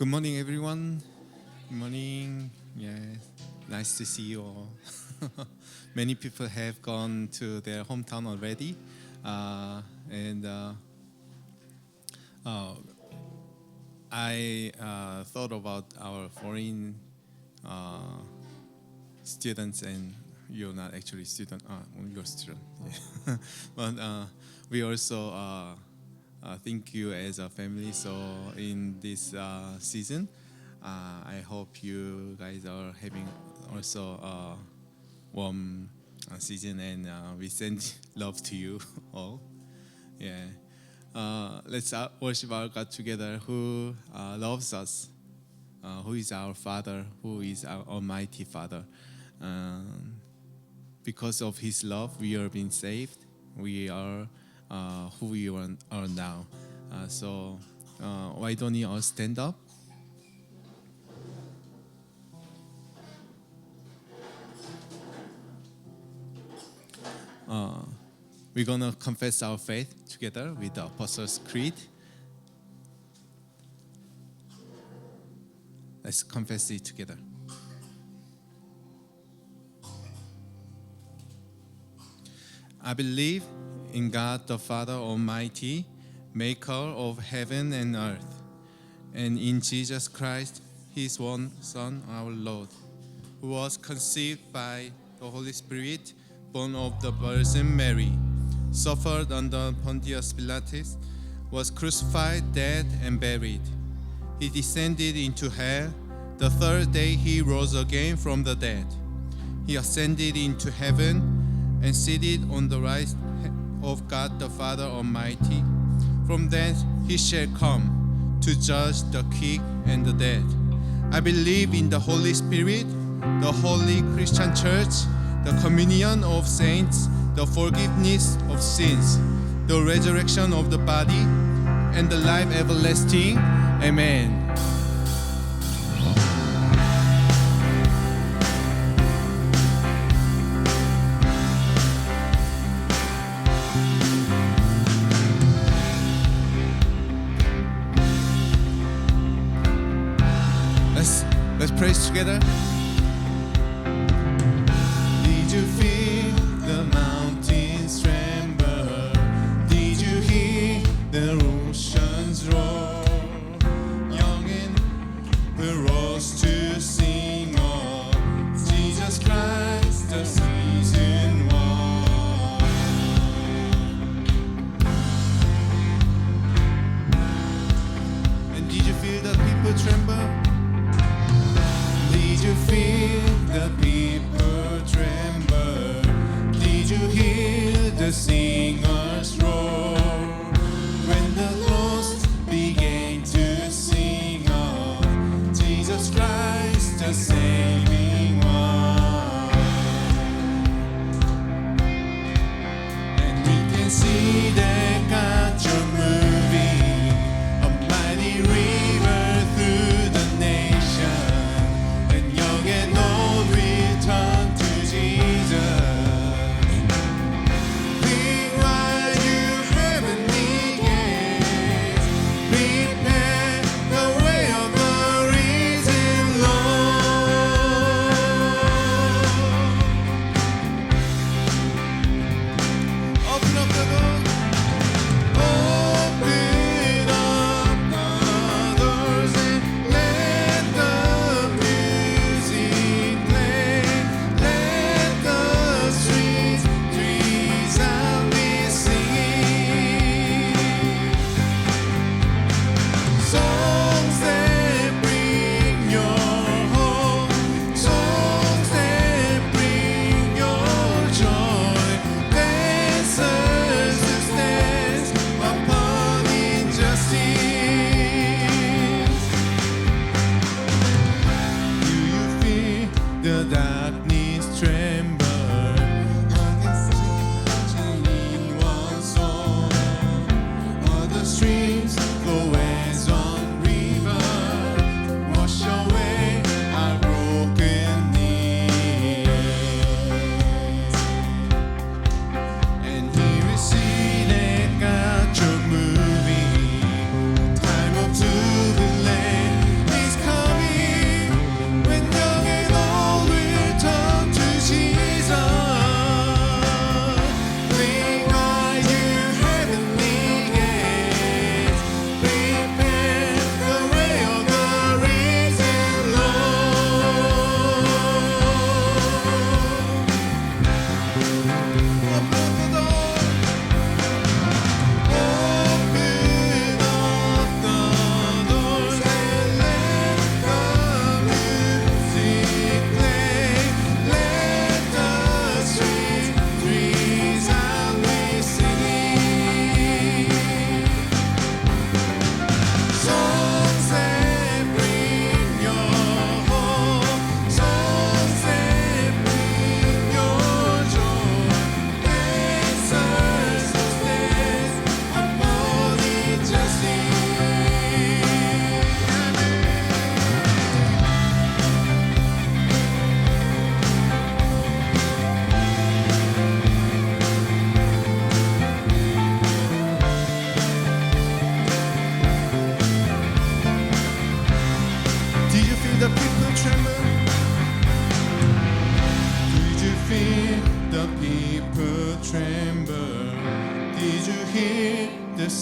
Good morning, everyone. Good morning. Yeah, nice to see you all. Many people have gone to their hometown already, and I thought about our foreign students, and you're not actually student. You're student. Yeah. But we also thank you as a family. So in this season, I hope you guys are having also a warm season, and we send love to you all. Yeah. Let's worship our God together, who loves us, who is our Father, who is our Almighty Father. Because of His love, we are being saved. We are who we are now. So why don't you all stand up? We're gonna confess our faith together with the Apostles' Creed. Let's confess it together. I believe in God the Father Almighty, maker of heaven and earth, and in Jesus Christ, His one Son, our Lord, who was conceived by the Holy Spirit, born of the Virgin Mary, suffered under Pontius Pilatus, was crucified, dead, and buried. He descended into hell. The third day He rose again from the dead. He ascended into heaven and seated on the right of God the Father Almighty. From thence He shall come to judge the quick and the dead. I believe in the Holy Spirit, the holy Christian church, the communion of saints, the forgiveness of sins, the resurrection of the body, and the life everlasting. Amen. Let's praise together. Did you feel the mountains tremble? Did you hear the oceans roar? Young and the rose to sing of Jesus Christ, the season one. And did you feel the people tremble? Did you feel the people tremble? Did you hear the singers roar? When the lost began to sing of Jesus Christ.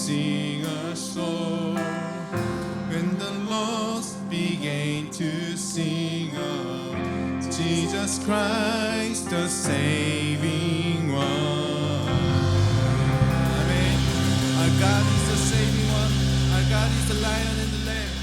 sing a song. When the lost began to sing of Jesus Christ, the saving one. Amen. Our God is the saving one. Our God is the lion and the lamb.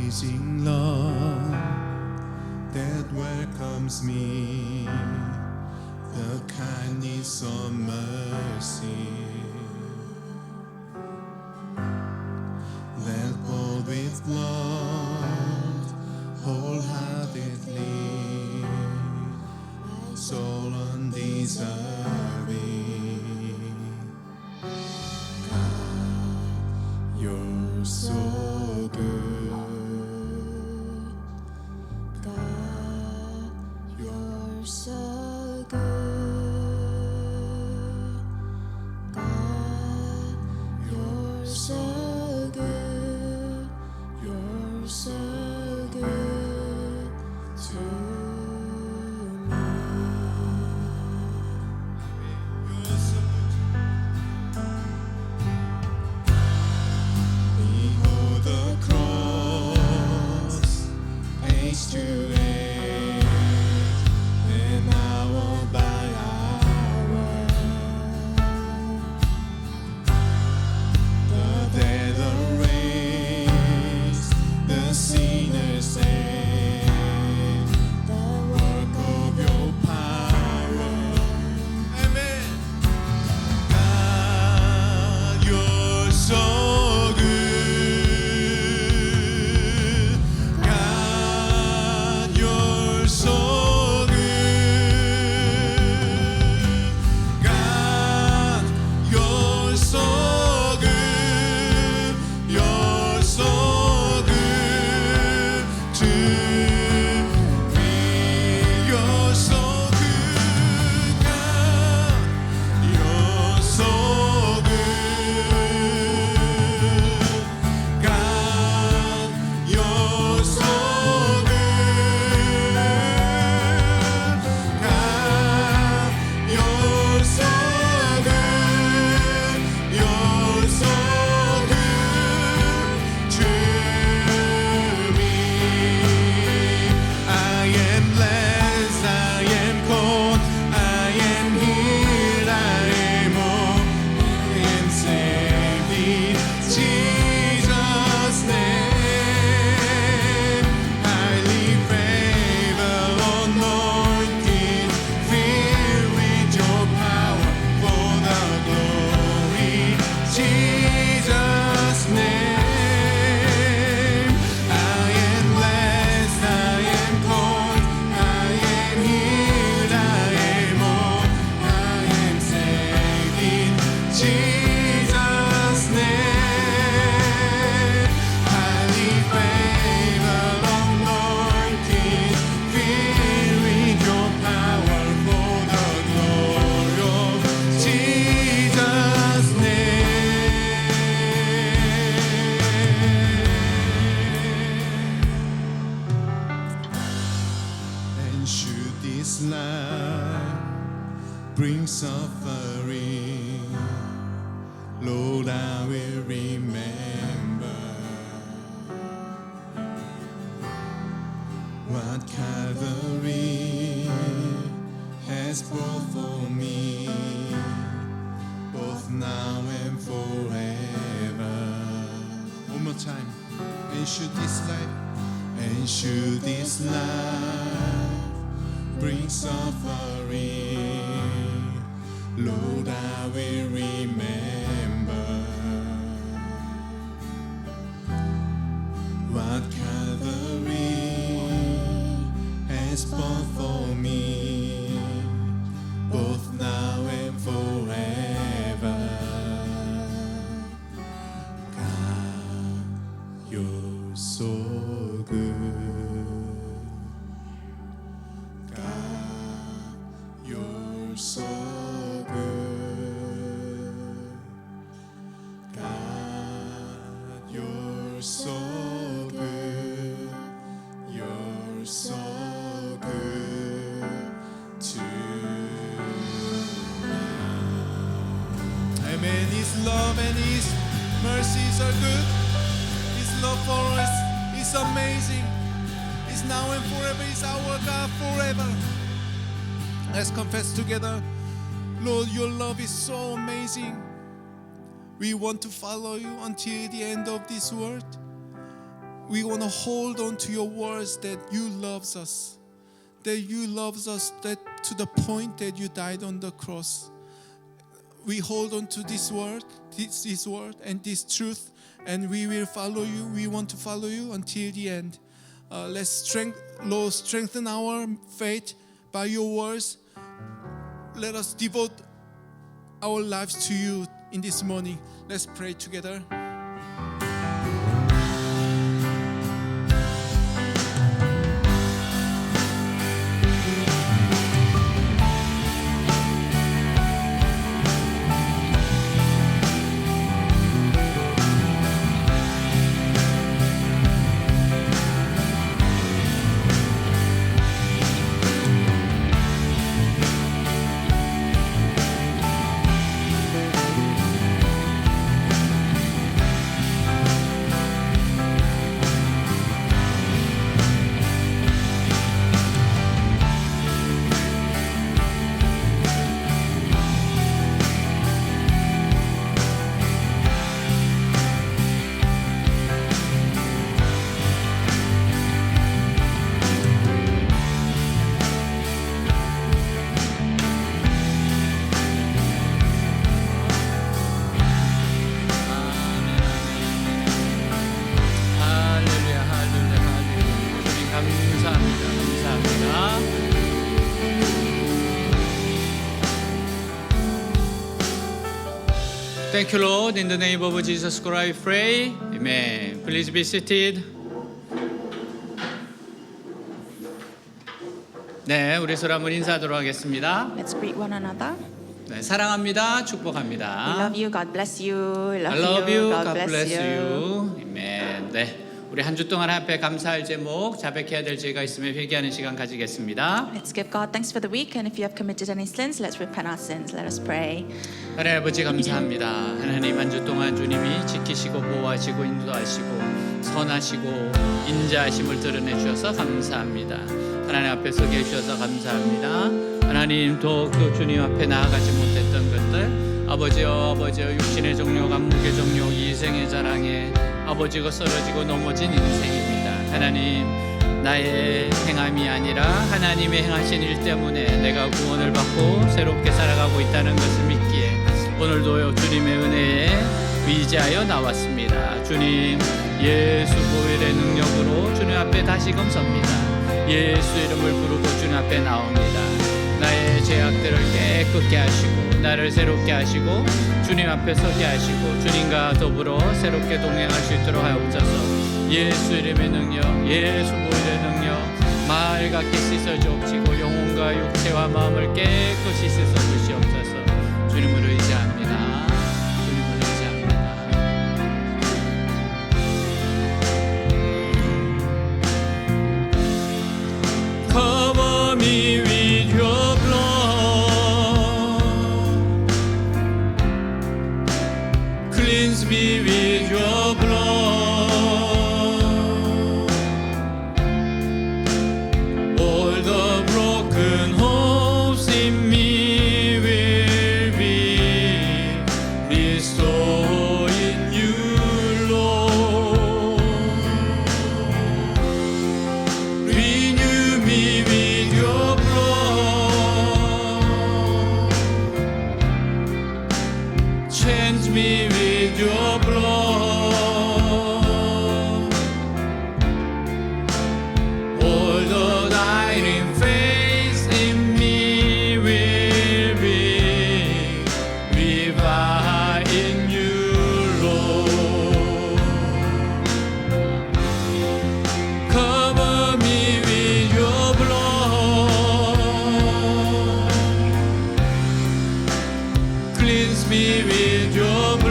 amazing love that welcomes me, the kindness of mercy that poured with blood wholeheartedly, so undeserving. God, you're so good. God, you're so good. God, you're so good. You're so good to me. Behold the cross, age to age, and hour by hour. The dead are raised, the sinners saved, the work of your power. Amen. God, you're so good. God, you're so good. God, you're so good. You're so good to me. You're so good, God. You're so good. God, you're so good. God, you're so good. You're so good to me. I am blessed, I am called, I am healed, I am whole, I am saved in Jesus' name. Highly favored, anointed, filled with your power for the glory. Jesus' name. I am blessed, I am called, I am healed, I am whole, I am saved in Jesus' name. Highly favored, anointed, filled with your power for the glory of Jesus' name. And should this life bring suffering, Lord, I will remember what Calvary has brought for me, both now and forever. One more time. And should this life bring suffering, Lord, I will remember what Calvary has bought for me, both now and forever. God, you're so good. God, you're so good. God, you're so good. You're so good to me. Amen. His love and His mercies are good. His love for us is amazing. It's now and forever. It's our God forever. Let's confess together. Lord, your love is so amazing. We want to follow you until the end of this world. we want to hold on to your words that you loves us, that you loves us, that to the point that you died on the cross. We hold on to this word, this word and this truth, and we will follow you. We want to follow you until the end. Lord, strengthen our faith by your words. Let us devote our lives to you in this morning. Let's pray together. Thank you, Lord. In the name of Jesus Christ, I pray. Amen. Please be seated. 네, 우리 서로 한번 인사하도록 하겠습니다. Let's greet one another. 네, 사랑합니다. We 축복합니다. love you. God bless you. We I love you. God God bless you. you. 아멘. 네, 우리 한 주 동안 앞에 감사할 제목, 자백해야 될 죄가 있으면 회개하는 시간 가지겠습니다. Let's give God thanks for the week, and if you have committed any sins, let's repent our sins. Let us pray. 하나님 아버지 감사합니다. 하나님 한 주 동안 주님이 지키시고 보호하시고 인도하시고 선하시고 인자하심을 드러내 주셔서 감사합니다. 하나님 앞에 서게 해주셔서 감사합니다. 하나님 더욱더 주님 앞에 나아가지 못했던 것들, 아버지여 육신의 종욕, 안목의 종욕, 이생의 자랑에 아버지가 쓰러지고 넘어진 인생입니다. 하나님, 나의 행함이 아니라 하나님의 행하신 일 때문에 내가 구원을 받고 새롭게 살아가고 있다는 것을 믿기에 오늘도 주님의 은혜에 의지하여 나왔습니다. 주님, 예수 보혈의 능력으로 주님 앞에 다시금 섭니다. 예수 이름을 부르고 주님 앞에 나옵니다. 나의 죄악들을 깨끗게 하시고 나를 새롭게 하시고 주님 앞에 서게 하시고 주님과 더불어 새롭게 동행할 수 있도록 하옵소서. 예수 이름의 능력, 예수 보혈의 능력 맑게 씻어 주옵시고 영혼과 육체와 마음을 깨끗이 씻어 주시옵소서. 주님을 의지합니다. 주님을 의지합니다. Cover me with your blood, cleanse me with your blood. All the broken hopes in me will be restored in you, Lord. Renew me with your blood, change me with your blood. All the dying faith in me will be revived in you, Lord. Cover me with your blood, cleanse me with your blood.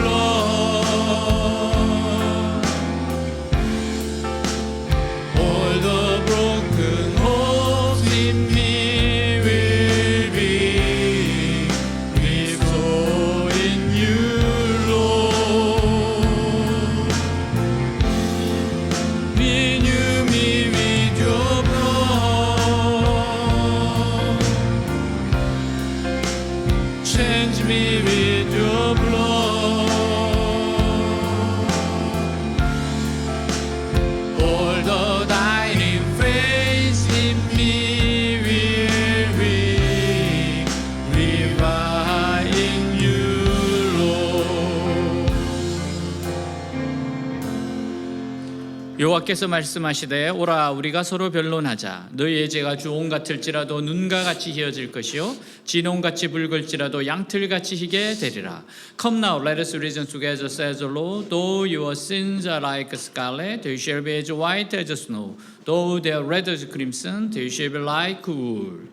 여호와께서 말씀하시되 오라 우리가 서로 변론하자 너희의 죄가 주홍 같을지라도 눈과 같이 희어질 것이요 진홍같이 붉을지라도 양틀같이 희게 되리라. Come now, let us reason together, says the Lord. Though your sins are like scarlet, they shall be as white as snow. Though they are red as crimson, they shall be like wool.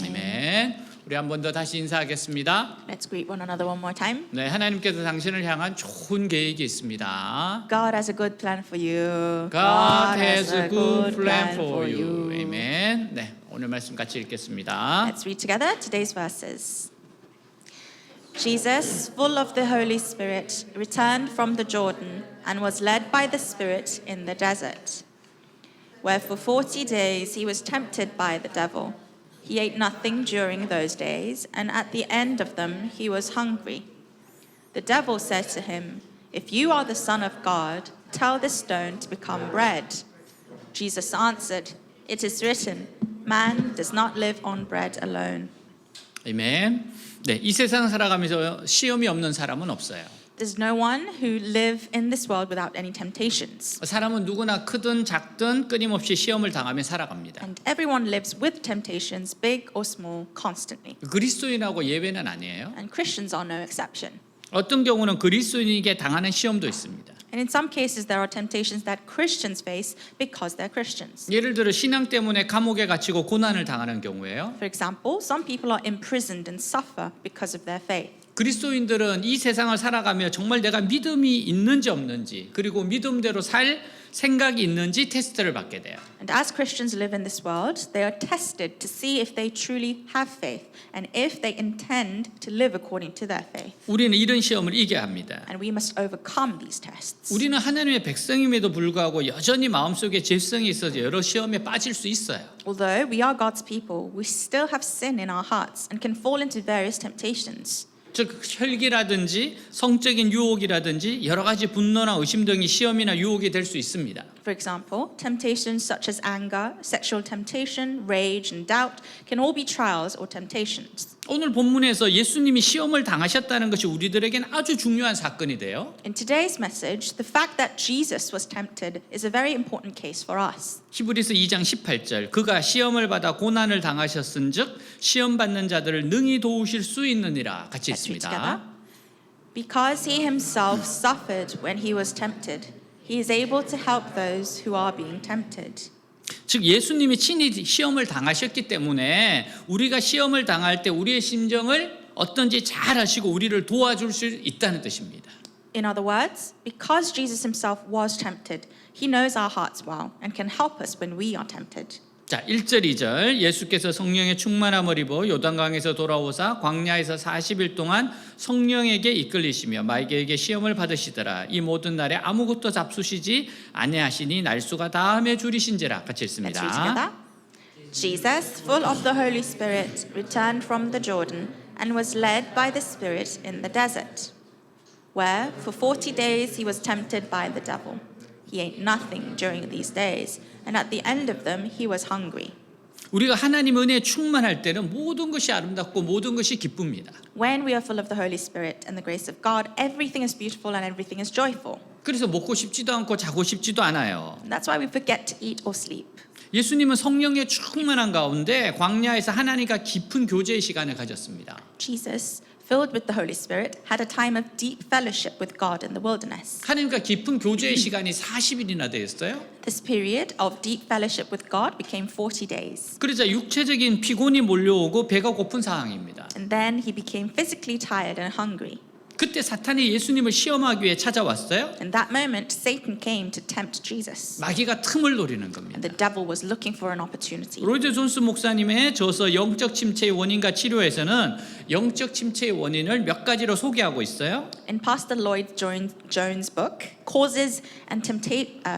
아멘. 우리 한 번 더 다시 인사하겠습니다. Let's greet one another one more time. 네, 하나님께서 당신을 향한 좋은 계획이 있습니다. God has a good plan for you. God has a good plan for you. 아멘. 네, 오늘 말씀 같이 읽겠습니다. Let's read together today's verses. Jesus, full of the Holy Spirit, returned from the Jordan and was led by the Spirit in the desert, where for 40 days he was tempted by the devil. He ate nothing during those days, and at the end of them he was hungry. The devil said to him, "If you are the Son of God, tell this stone to become bread." Jesus answered, "It is written, man does not live on bread alone." 아멘. 네, 이 세상 살아가면서 시험이 없는 사람은 없어요. There's no one who live in this world without any temptations. 사람은 누구나 크든 작든 끊임없이 시험을 당하며 살아갑니다. And everyone lives with temptations, big or small, constantly. 그리스도인하고 예외는 아니에요. And Christians are no exception. 어떤 경우는 그리스도인에게 당하는 시험도 있습니다. And in some cases, there are temptations that Christians face because they're Christians. 예를 들어 신앙 때문에 감옥에 갇히고 고난을 당하는 경우에요. For example, some people are imprisoned and suffer because of their faith. 그리스도인들은 이 세상을 살아가며 정말 내가 믿음이 있는지 없는지 그리고 믿음대로 살 생각이 있는지 테스트를 받게 돼요. And as Christians live in this world, they are tested to see if they truly have faith and if they intend to live according to their faith. 우리는 이런 시험을 이겨야 합니다. And we must overcome these tests. 우리는 하나님의 백성임에도 불구하고 여전히 마음속에 죄성이 있어서 여러 시험에 빠질 수 있어요. Although we are God's people, we still have sin in our hearts and can fall into various temptations. 즉 혈기라든지 성적인 유혹이라든지 여러 가지 분노나 의심 등이 시험이나 유혹이 될 수 있습니다. For example, temptations such as anger, sexual temptation, rage, and doubt can all be trials or temptations. 오늘 본문에서 예수님이 시험을 당하셨다는 것이 우리들에게는 아주 중요한 사건이 돼요. In today's message, the fact that Jesus was tempted is a very important case for us. 히브리서 2장 18절 그가 시험을 받아 고난을 당하셨은즉 시험 받는 자들을 능히 도우실 수 있느니라 같이 Let's read 읽습니다. together. Because he himself suffered when he was tempted, he is able to help those who are being tempted. 즉 예수님이 친히 시험을 당하셨기 때문에 우리가 시험을 당할 때 우리의 심정을 어떤지 잘 아시고 우리를 도와줄 수 있다는 뜻입니다. In other words, because Jesus himself was tempted, he knows our hearts well and can help us when we are tempted. 자, 1절 2절 예수께서 성령의 충만함을 입어 요단강에서 돌아오사 광야에서 40일 동안 성령에게 이끌리시며 마귀에게 시험을 받으시더라. 이 모든 날에 아무것도 잡수시지 아니하시니 날수가 다함에 줄이신지라 같이 Let's read 읽습니다. together. Jesus, full of the Holy Spirit, returned from the Jordan and was led by the Spirit in the desert, where for 40 days he was tempted by the devil. He ate nothing during these days, and at the end of them he was hungry. 우리가 하나님 은혜에 충만할 때는 모든 것이 아름답고 모든 것이 기쁩니다. When we are full of the Holy Spirit and the grace of God, everything is beautiful and everything is joyful. 그래서 먹고 싶지도 않고 자고 싶지도 않아요. And that's why we forget to eat or sleep. 예수님은 성령의 충만한 가운데 광야에서 하나님과 깊은 교제의 시간을 가졌습니다. Jesus, filled with the Holy Spirit, had a time of deep fellowship with God in the wilderness. 하나님과 깊은 교제의 시간이 40일이나 되었어요. This period of deep fellowship with God became 40 days. 그러자 육체적인 피곤이 몰려오고 배가 고픈 상황입니다. And then he became physically tired and hungry. 그때 사탄이 예수님을 시험하기 위해 찾아왔어요. In that moment, Satan came to tempt Jesus. 마귀가 틈을 노리는 And 겁니다. the devil was looking for an opportunity. 로이드 존스 목사님의 저서 영적 침체의 원인과 치료에서는 영적 침체의 원인을 몇 가지로 소개하고 있어요. In Pastor Lloyd Jones' book, Causes and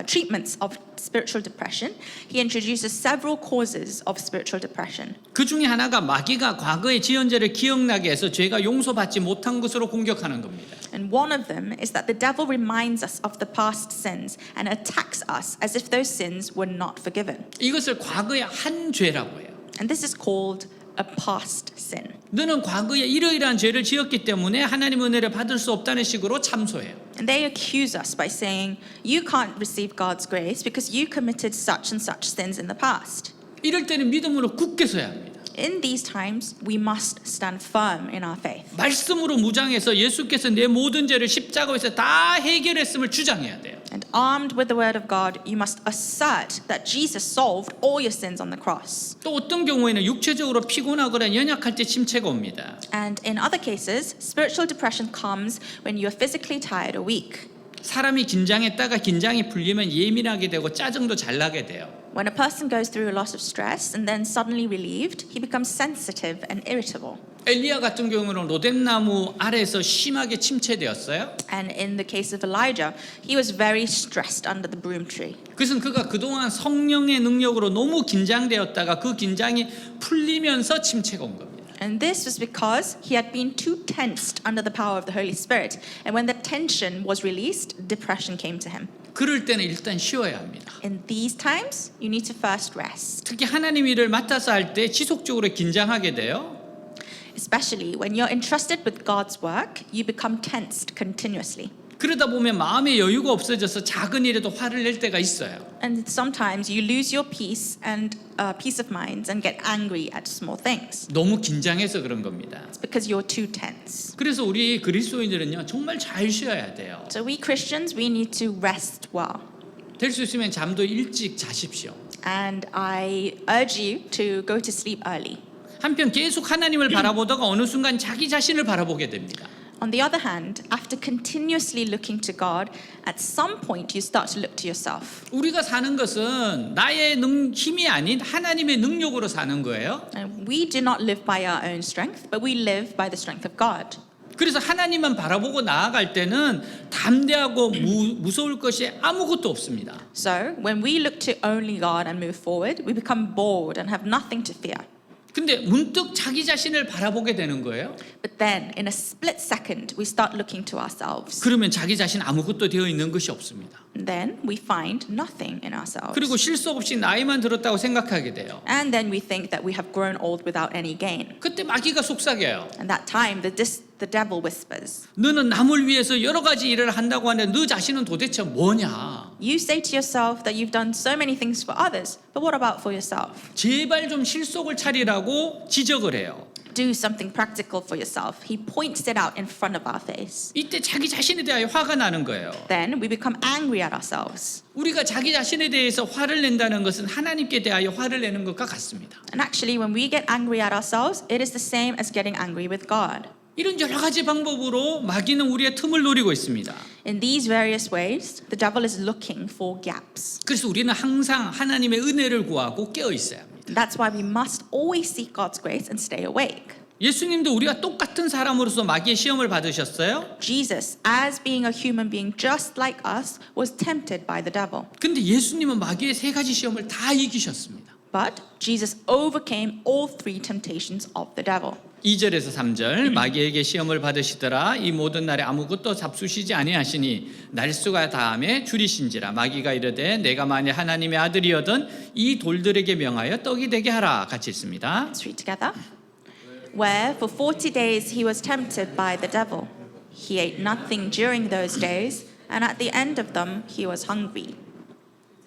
Treatments of Spiritual Depression, he introduces several causes of spiritual depression. 그 중에 하나가 마귀가 과거의 지연죄를 기억나게 해서 죄가 용서받지 못한 것으로 공격하는 겁니다. And one of them is that the devil reminds us of the past sins and attacks us as if those sins were not forgiven. 이것을 과거의 한 죄라고 해요. And this is called a past sin. 너는 과거에 이러이러한 죄를 지었기 때문에 하나님 은혜를 받을 수 없다는 식으로 참소해요. And they accuse us by saying, you can't receive God's grace because you committed such and such sins in the past. 이럴 때는 믿음으로 굳게 서야 합니다. In these times, we must stand firm in our faith. 말씀으로 무장해서 예수께서 내 모든 죄를 십자가에서 다 해결했음을 주장해야 돼요. And armed with the word of God, you must assert that Jesus solved all your sins on the cross. 또 어떤 경우에는 육체적으로 피곤하거나 연약할 때 침체가 옵니다. And in other cases, spiritual depression comes when you are physically tired or weak. 사람이 긴장했다가 긴장이 풀리면 예민하게 되고 짜증도 잘 나게 돼요. When a person goes through a lot of stress and then suddenly relieved, he becomes sensitive and irritable. 엘리야 같은 경우는 로뎀나무 아래에서 심하게 침체되었어요. And in the case of Elijah, he was very stressed under the broom tree. 그것은 그가 그동안 성령의 능력으로 너무 긴장되었다가 그 긴장이 풀리면서 침체가 온 겁니다. And this was because he had been too tensed under the power of the Holy Spirit. And when the tension was released, depression came to him. 그럴 때는 일단 쉬어야 합니다. In these times, you need to first rest. 특히 하나님 일을 맡아서 할 때 지속적으로 긴장하게 돼요. Especially when you're entrusted with God's work, you become tensed continuously. 그러다 보면 마음의 여유가 없어져서 작은 일에도 화를 낼 때가 있어요. And sometimes you lose your peace and peace of mind and get angry at small things. 너무 긴장해서 그런 겁니다. It's because you're too tense. 그래서 우리 그리스도인들은요 정말 잘 쉬어야 돼요. So we Christians, we need to rest well. 될 수 있으면 잠도 일찍 자십시오. And I urge you to go to sleep early. 한편 계속 하나님을 바라보다가 어느 순간 자기 자신을 바라보게 됩니다. On the other hand, after continuously looking to God, at some point you start to look to yourself. 우리가 사는 것은 나의 힘이 아닌 하나님의 능력으로 사는 거예요. And we do not live by our own strength, but we live by the strength of God. 그래서 하나님만 바라보고 나아갈 때는 담대하고 무서울 것이 아무것도 없습니다. So when we look to only God and move forward, we become bold and have nothing to fear. 근데 문득 자기 자신을 바라보게 되는 거예요. But then, in a split second, we start looking to ourselves. 그러면 자기 자신 아무것도 되어 있는 것이 없습니다. And then we find nothing in ourselves. 그리고 실속 없이 나이만 들었다고 생각하게 돼요. And then we think that we have grown old without any gain. 그때 마귀가 속삭여요. And that time, the devil whispers. 너는 남을 위해서 여러 가지 일을 한다고 하는데 너 자신은 도대체 뭐냐? You say to yourself that you've done so many things for others, but what about for yourself? 제발 좀 실속을 차리라고 지적을 해요. Do something practical for yourself. He points it out in front of our face. 이때 자기 자신에 대하여 화가 나는 거예요. Then we become angry at ourselves. 우리가 자기 자신에 대해서 화를 낸다는 것은 하나님께 대하여 화를 내는 것과 같습니다. And actually, when we get angry at ourselves, it is the same as getting angry with God. 이런 여러 가지 방법으로 마귀는 우리의 틈을 노리고 있습니다. In these various ways, the devil is looking for gaps. 그래서 우리는 항상 하나님의 은혜를 구하고 깨어 있어야 합니다. That's why we must always seek God's grace and stay awake. 예수님도 우리가 똑같은 사람으로서 마귀의 시험을 받으셨어요. Jesus, as being a human being just like us, was tempted by the devil. 근데 예수님은 마귀의 세 가지 시험을 다 이기셨습니다. But Jesus overcame all three temptations of the devil. 2절에서 3절 마귀에게 시험을 받으시더라 이 모든 날에 아무것도 잡수시지 아니하시니 날수가 다함에 줄이신지라 마귀가 이르되 내가 만일 하나님의 아들이어든 이 돌들에게 명하여 떡이 되게 하라 같이 읽습니다. Let's read together. Where for 40 days he was tempted by the devil. He ate nothing during those days, and at the end of them he was hungry.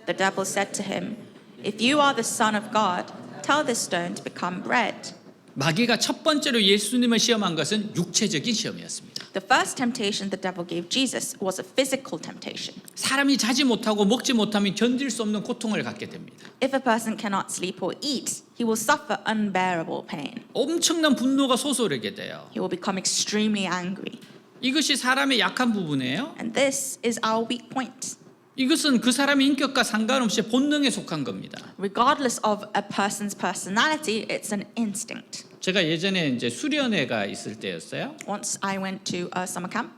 The devil said to him, If you are the Son of God, tell this stone to become bread. 마귀가 첫 번째로 예수님을 시험한 것은 육체적인 시험이었습니다. The first temptation the devil gave Jesus was a physical temptation. 사람이 자지 못하고 먹지 못하면 견딜 수 없는 고통을 갖게 됩니다. If a person cannot sleep or eat, he will suffer unbearable pain. 엄청난 분노가 솟아오르게 돼요. He will become extremely angry. 이것이 사람의 약한 부분이에요. And this is our weak point. 이것은 그 사람의 인격과 상관없이 본능에 속한 겁니다. Regardless of a person's personality, it's an instinct. 제가 예전에 이제 수련회가 있을 때였어요. Once I went to a summer camp,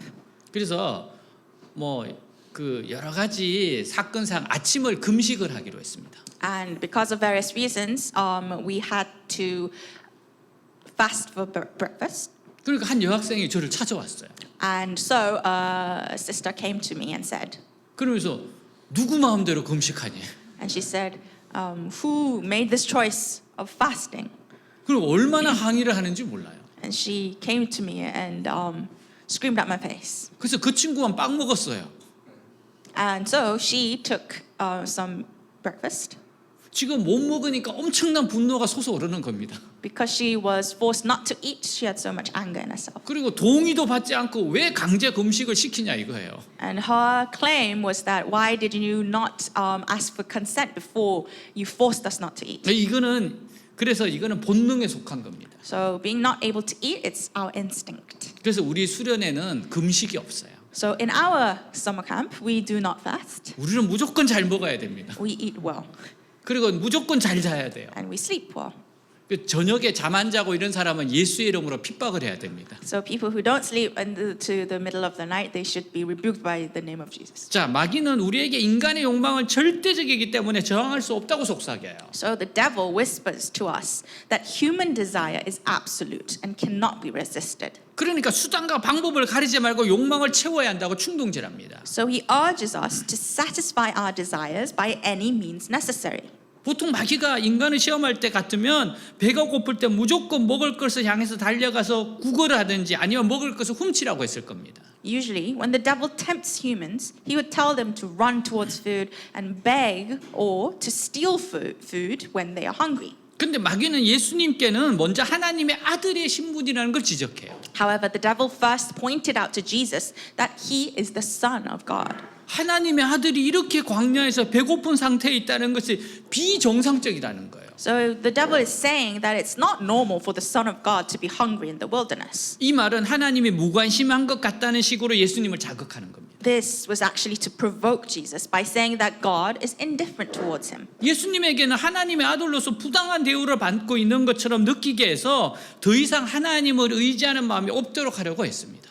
그래서 뭐 그 여러 가지 사건상 아침을 금식을 하기로 했습니다. and because of various reasons, we had to fast for breakfast. 그러니까 한 여학생이 저를 찾아왔어요. And so a sister came to me and said, 그러면서 누구 마음대로 금식하니? and she said, who made this choice of fasting? 그럼 얼마나 항의를 하는지 몰라요. And she came to me and screamed at my face. 그래서 그 친구만 빵 먹었어요. And so she took some breakfast 지금 못 먹으니까 엄청난 분노가 솟아오르는 겁니다. because she was forced not to eat. She had so much anger in herself. 그리고 동의도 받지 않고 왜 강제 금식을 시키냐 이거예요. And her claim was that why did you not ask for consent before you forced us not to eat? 그래서 이거는 본능에 속한 겁니다. So being not able to eat, it's our instinct. 그래서 우리 수련회는 금식이 없어요. So in our summer camp, we do not fast. 우리는 무조건 잘 먹어야 됩니다. We eat well 그리고 무조건 잘 자야 돼요. and we sleep well. 저녁에 잠 안 자고 이런 사람은 예수의 이름으로 핍박을 해야 됩니다. So people who don't sleep into the middle of the night, they should be rebuked by the name of Jesus. 자, 마귀는 우리에게 인간의 욕망은 절대적이기 때문에 저항할 수 없다고 속삭여요. So the devil whispers to us that human desire is absolute and cannot be resisted. 그러니까 수단과 방법을 가리지 말고 욕망을 채워야 한다고 충동질합니다. So he urges us to satisfy our desires by any means necessary. 보통 마귀가 인간을 시험할 때 같으면 배가 고플 때 무조건 먹을 것을 향해서 달려가서 구걸을 하든지 아니면 먹을 것을 훔치라고 했을 겁니다. Usually, when the devil tempts humans, he would tell them to run towards food and beg or to steal food when they are hungry. 근데 마귀는 예수님께는 먼저 하나님의 아들의 신분이라는 걸 지적해요. However, the devil first pointed out to Jesus that he is the Son of God. 하나님의 아들이 이렇게 광야에서 배고픈 상태에 있다는 것이 비정상적이라는 거예요. So the devil is saying that it's not normal for the Son of God to be hungry in the wilderness. 이 말은 하나님이 무관심한 것 같다는 식으로 예수님을 자극하는 겁니다. This was actually to provoke Jesus by saying that God is indifferent towards him. 예수님에게는 하나님의 아들로서 부당한 대우를 받고 있는 것처럼 느끼게 해서 더 이상 하나님을 의지하는 마음이 없도록 하려고 했습니다.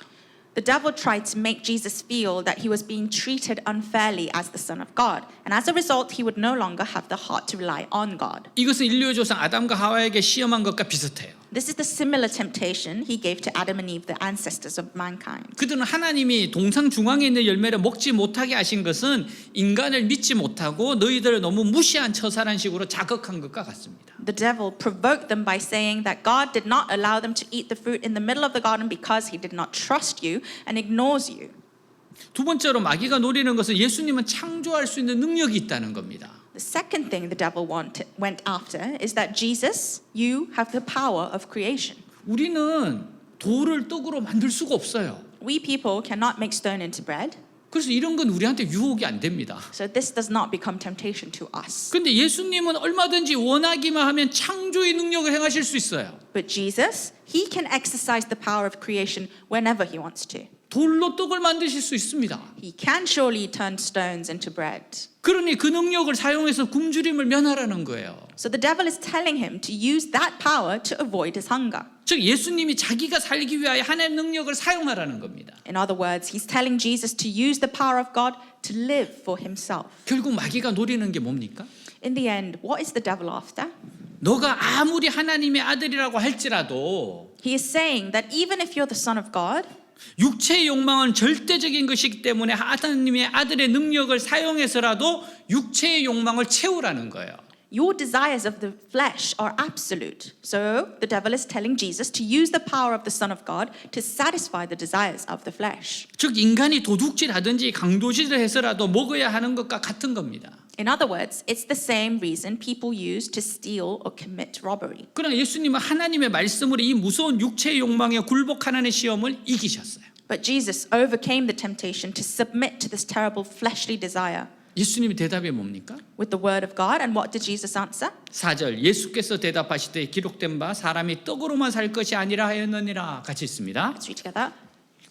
The devil tried to make Jesus feel that he was being treated unfairly as the Son of God, and as a result, he would no longer have the heart to rely on God. 이것은 인류의 조상 아담과 하와에게 시험한 것과 비슷해요. This is the similar temptation he gave to Adam and Eve, the ancestors of mankind. 그들은 하나님이 동상 중앙에 있는 열매를 먹지 못하게 하신 것은 인간을 믿지 못하고 너희들을 너무 무시한 처사란 식으로 자극한 것과 같습니다. The devil provoked them by saying that God did not allow them to eat the fruit in the middle of the garden because he did not trust you and ignores you. 두 번째로 마귀가 노리는 것은 예수님은 창조할 수 있는 능력이 있다는 겁니다. The second thing the devil went after is that Jesus, you have the power of creation. 우리는 돌을 떡으로 만들 수가 없어요. We people cannot make stone into bread. 그래서 이런 건 우리한테 유혹이 안 됩니다. So this does not become temptation to us. 근데 예수님은 얼마든지 원하기만 하면 창조의 능력을 행하실 수 있어요. But Jesus, he can exercise the power of creation whenever he wants to. 돌로 떡을 만드실 수 있습니다. He can surely turn stones into bread. 그러니 그 능력을 사용해서 굶주림을 면하라는 거예요. So the devil is telling him to use that power to avoid his hunger. 즉 예수님이 자기가 살기 위하여 하나님의 능력을 사용하라는 겁니다. In other words, he's telling Jesus to use the power of God to live for himself. 결국 마귀가 노리는 게 뭡니까? In the end, what is the devil after? 너가 아무리 하나님의 아들이라고 할지라도 He is saying that even if you're the Son of God, 육체의 욕망은 절대적인 것이기 때문에 하나님의 아들의 능력을 사용해서라도 육체의 욕망을 채우라는 거예요. your desires of the flesh are absolute. So the devil is telling Jesus to use the power of the Son of God to satisfy the desires of the flesh. 즉 인간이 도둑질하든지 강도질을 해서라도 먹어야 하는 것과 같은 겁니다. In other words, it's the same reason people use to steal or commit robbery. 그러나 예수님은 하나님의 말씀으로 이 무서운 육체의 욕망에 굴복하는 시험을 이기셨어요. But Jesus overcame the temptation to submit to this terrible fleshly desire 예수님의 대답이 뭡니까? with the word of God. And what did Jesus answer? 4절 예수께서 대답하시되 기록된 바 사람이 떡으로만 살 것이 아니라 하였느니라 같이 있습니다. Let's read together.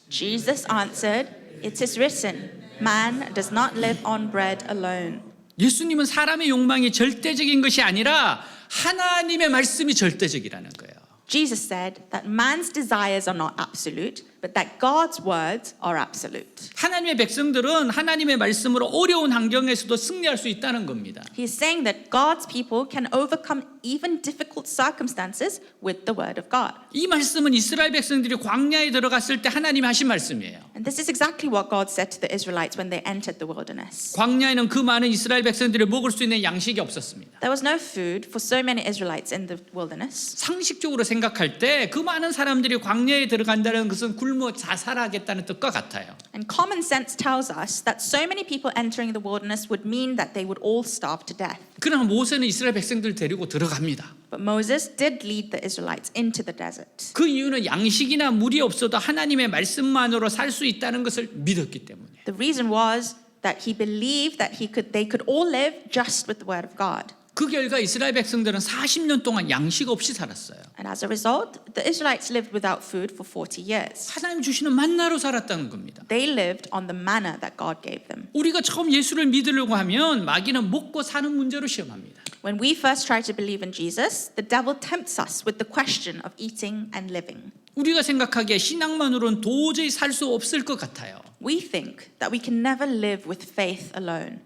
Jesus answered, "It is written, man does not live on bread alone." 예수님은 사람의 욕망이 절대적인 것이 아니라 하나님의 말씀이 절대적이라는 거예요. Jesus said that man's desires are not absolute, but that God's words are absolute. 하나님의 백성들은 하나님의 말씀으로 어려운 환경에서도 승리할 수 있다는 겁니다. He is saying that God's people can overcome even difficult circumstances with the word of God. 이 말씀은 이스라엘 백성들이 광야에 들어갔을 때 하나님이 하신 말씀이에요. And this is exactly what God said to the Israelites when they entered the wilderness. 광야에는 그 많은 이스라엘 백성들이 먹을 수 있는 양식이 없었습니다. There was no food for so many Israelites in the wilderness. 상식적으로 생각할 때 그 많은 사람들이 광야에 들어간다는 것은 굶어 굶어 자살하겠다는 뜻과 같아요. And common sense tells us that so many people entering the wilderness would mean that they would all starve to death. 그러나 모세는 이스라엘 백성들 데리고 들어갑니다. But Moses did lead the Israelites into the desert. 그 이유는 양식이나 물이 없어도 하나님의 말씀만으로 살 수 있다는 것을 믿었기 때문에. The reason was that he believed that they could all live just with the word of God. 그 결과 이스라엘 백성들은 40년 동안 양식 없이 살았어요. And as a result, the Israelites lived without food for 40 years. 하나님 주시는 만나로 살았다는 겁니다. They lived on the manna that God gave them. 우리가 처음 예수를 믿으려고 하면 마귀는 먹고 사는 문제로 시험합니다. When we first try to believe in Jesus, the devil tempts us with the question of eating and living. 우리가 생각하기에 신앙만으로는 도저히 살 수 없을 것 같아요. We think that we can never live with faith alone.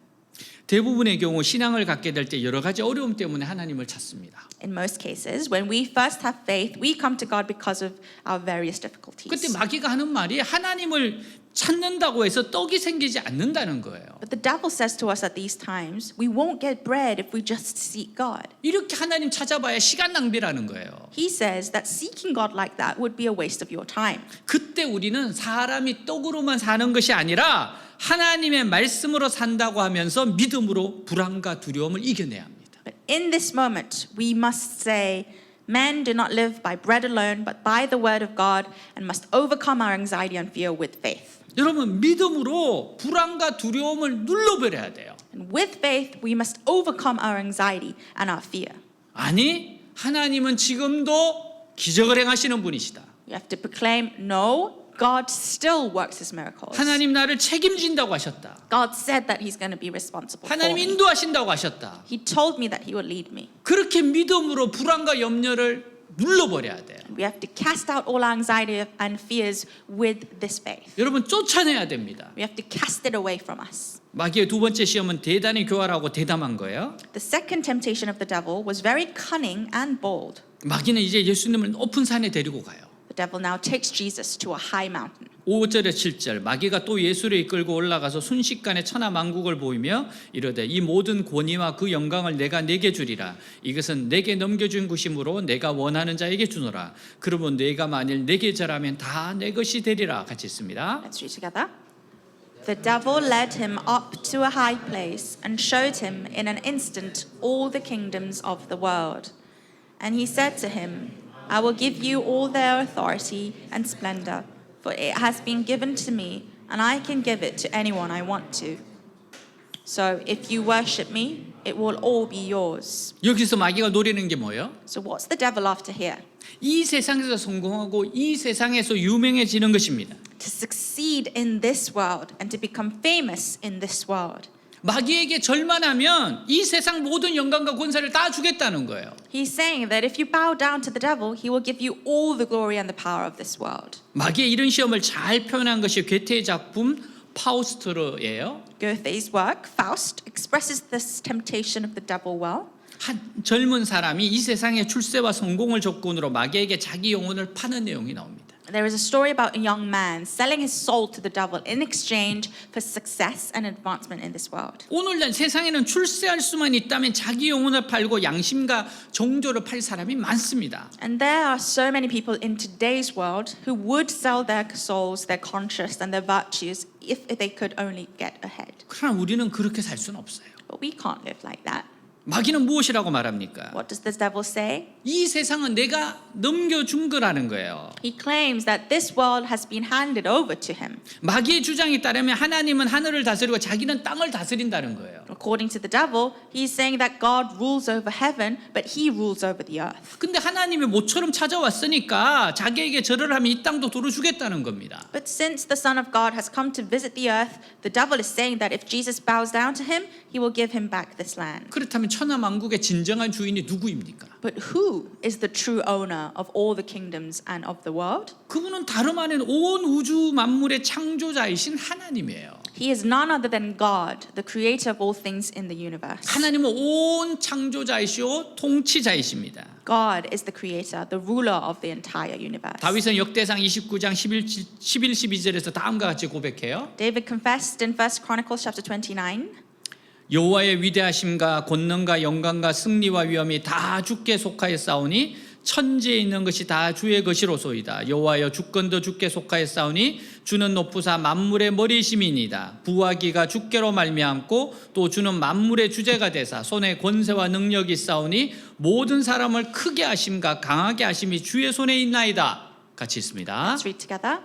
대부분의 경우 신앙을 갖게 될 때 여러 가지 어려움 때문에 하나님을 찾습니다. In most cases, when we first have faith, we come to God because of our various difficulties. 그때 마귀가 하는 말이 하나님을 찾는다고 해서 떡이 생기지 않는다는 거예요. But the devil says to us at these times, we won't get bread if we just seek God. 이렇게 하나님 찾아봐야 시간 낭비라는 거예요. He says that seeking God like that would be a waste of your time. 그때 우리는 사람이 떡으로만 사는 것이 아니라 하나님의 말씀으로 산다고 하면서 믿음으로 불안과 두려움을 이겨내야 합니다. But in this moment, we must say, men do not live by bread alone, but by the word of God, and must overcome our anxiety and fear with faith. 여러분 믿음으로 불안과 두려움을 눌러버려야 돼요. And with faith, we must overcome our anxiety and our fear. 아니 하나님은 지금도 기적을 행하시는 분이시다. We have to proclaim, no, God still works his miracles. 하나님 나를 책임진다고 하셨다. God said that he's going to be responsible for 하나님 me. 인도하신다고 하셨다. He told me that he would lead me. 그렇게 믿음으로 불안과 염려를 눌러버려야 돼요. We have to cast out all our anxiety and fears with this faith. 여러분 쫓아내야 됩니다. We have to cast it away from us. 마귀의 두 번째 시험은 대단히 교활하고 대담한 거예요. The second temptation of the devil was very cunning and bold. 마귀는 이제 예수님을 높은 산에 데리고 가요. The devil now takes Jesus to a high mountain. 5절에 7절 마귀가 또 예수를 이끌고 올라가서 순식간에 천하만국을 보이며 이르되 이 모든 권위와 그 영광을 내가 네게 주리라. 이것은 내게 넘겨준 것이므로 내가 원하는 자에게 주노라. 그러면 내가 만일 내게 절하면 다 내 것이 되리라. 같이 있습니다. Let's read together. The devil led him up to a high place and showed him in an instant all the kingdoms of the world. And he said to him, I will give you all their authority and splendor, for it has been given to me, and I can give it to anyone I want to. So if you worship me, it will all be yours. 여기서 마귀가 노리는 게 뭐예요? So what's the devil after here? 이 세상에서 성공하고 이 세상에서 유명해지는 것입니다. To succeed in this world and to become famous in this world. 마귀에게 절만하면 이 세상 모든 영광과 권세를 다 주겠다는 거예요. He's saying that if you bow down to the devil, he will give you all the glory and the power of this world. 마귀의 이런 시험을 잘 표현한 것이 괴테의 작품 파우스트르예요. Goethe's work, Faust, expresses this temptation of the devil well. 한 젊은 사람이 이 세상의 출세와 성공을 조건으로 마귀에게 자기 영혼을 파는 내용이 나옵니다. There is a story about a young man selling his soul to the devil in exchange for success and advancement in this world. 오늘날 세상에는 출세할 수만 있다면 자기 영혼을 팔고 양심과 정조를 팔 사람이 많습니다. And there are so many people in today's world who would sell their souls, their conscience, and their virtues if they could only get ahead. 그러나 우리는 그렇게 살 수는 없어요. But we can't live like that. 마귀는 무엇이라고 말합니까? What does the devil say? 이 세상은 내가 넘겨준 거라는 거예요. He claims that this world has been handed over to him. 마귀의 주장에 따르면 하나님은 하늘을 다스리고 자기는 땅을 다스린다는 거예요. According to the devil, he's saying that God rules over heaven, but he rules over the earth. 근데 하나님이 모처럼 찾아왔으니까 자기에게 절을 하면 이 땅도 도로 주겠다는 겁니다. But since the Son of God has come to visit the earth, the devil is saying that if Jesus bows down to him, he will give him back this land. 그렇다면 천하만국의 진정한 주인이 누구입니까? But who is the true owner of all the kingdoms and of the world? 그분은 다름 아닌 온 우주 만물의 창조자이신 하나님이에요. He is none other than God, the creator of all things in the universe. 하나님은 온 창조자이시오 통치자이십니다. God is the creator, the ruler of the entire universe. 다윗은 역대상 29장 11, 12절에서 다음과 같이 고백해요. David confessed in 1 Chronicles chapter 29. 여호와의 위대하심과 권능과 영광과 승리와 위엄이 다 주께 속하여 싸우니 천지에 있는 것이 다 주의 것이로소이다. 여호와여 주권도 주께 속하였사오니 주는 높으사 만물의 머리심이니이다. 부하기가 주께로 말미암고 또 주는 만물의 주제가 되사 손에 권세와 능력이 있사오니 모든 사람을 크게 하심과 강하게 하심이 주의 손에 있나이다. 같이 있습니다. Let's read together.